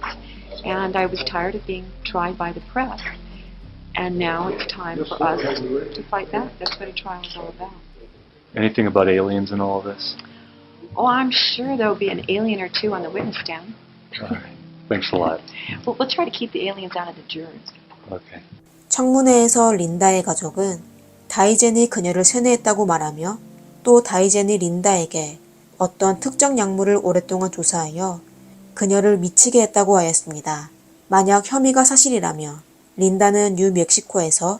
And I was tired of being tried by the press. And now it's time for us to fight back. That's what a trial is all about. Anything about aliens in all of this? Oh, I'm sure there'll be an alien or two on the witness stand. All right. Thanks a lot. Well, we'll try to keep the aliens out of the jurors. Okay. 청문회에서 린다의 가족은 다이젠이 그녀를 세뇌했다고 말하며 또 다이젠이 린다에게 어떤 특정 약물을 오랫동안 조사하여 그녀를 미치게 했다고 하였습니다. 만약 혐의가 사실이라면 린다는 뉴멕시코에서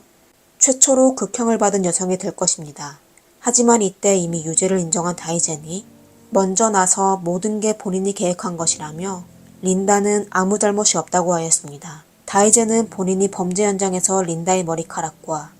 최초로 극형을 받은 여성이 될 것입니다. 하지만 이때 이미 유죄를 인정한 다이젠이 먼저 나서 모든 게 본인이 계획한 것이라며 린다는 아무 잘못이 없다고 하였습니다. 다이제는 본인이 범죄 현장에서 린다의 머리카락과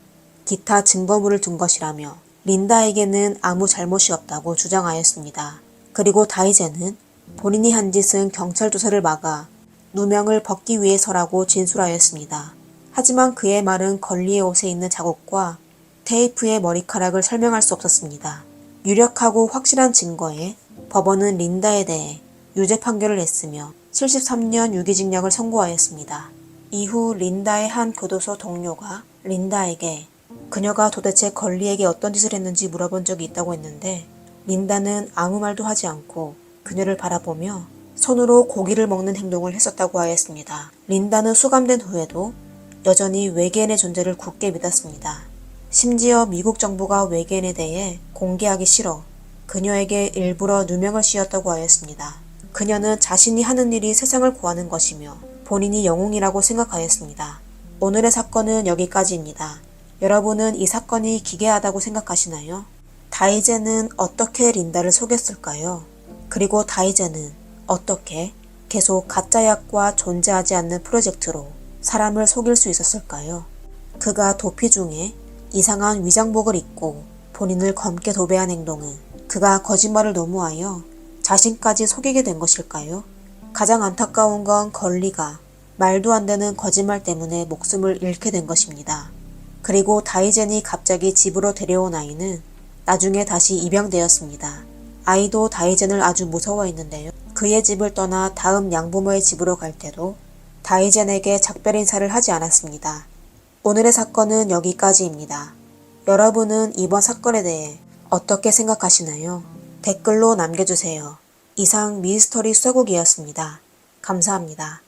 기타 증거물을 둔 것이라며 린다에게는 아무 잘못이 없다고 주장하였습니다. 그리고 다이제는 본인이 한 짓은 경찰 조사를 막아 누명을 벗기 위해서라고 진술하였습니다. 하지만 그의 말은 걸리의 옷에 있는 자국과 테이프의 머리카락을 설명할 수 없었습니다. 유력하고 확실한 증거에 법원은 린다에 대해 유죄 판결을 냈으며 73년 유기징역을 선고하였습니다. 이후 린다의 한 교도소 동료가 린다에게 그녀가 도대체 걸리에게 어떤 짓을 했는지 물어본 적이 있다고 했는데 린다는 아무 말도 하지 않고 그녀를 바라보며 손으로 고기를 먹는 행동을 했었다고 하였습니다. 린다는 수감된 후에도 여전히 외계인의 존재를 굳게 믿었습니다. 심지어 미국 정부가 외계인에 대해 공개하기 싫어 그녀에게 일부러 누명을 씌웠다고 하였습니다. 그녀는 자신이 하는 일이 세상을 구하는 것이며 본인이 영웅이라고 생각하였습니다. 오늘의 사건은 여기까지입니다. 여러분은 이 사건이 기괴하다고 생각하시나요? 다이제는 어떻게 린다를 속였을까요? 그리고 다이제는 어떻게 계속 가짜약과 존재하지 않는 프로젝트로 사람을 속일 수 있었을까요? 그가 도피 중에 이상한 위장복을 입고 본인을 검게 도배한 행동은 그가 거짓말을 도모하여 자신까지 속이게 된 것일까요? 가장 안타까운 건 걸리가 말도 안 되는 거짓말 때문에 목숨을 잃게 된 것입니다. 그리고 다이젠이 갑자기 집으로 데려온 아이는 나중에 다시 입양되었습니다. 아이도 다이젠을 아주 무서워했는데요. 그의 집을 떠나 다음 양부모의 집으로 갈 때도 다이젠에게 작별 인사를 하지 않았습니다. 오늘의 사건은 여기까지입니다. 여러분은 이번 사건에 대해 어떻게 생각하시나요? 댓글로 남겨주세요. 이상 미스터리 수사국이었습니다. 감사합니다.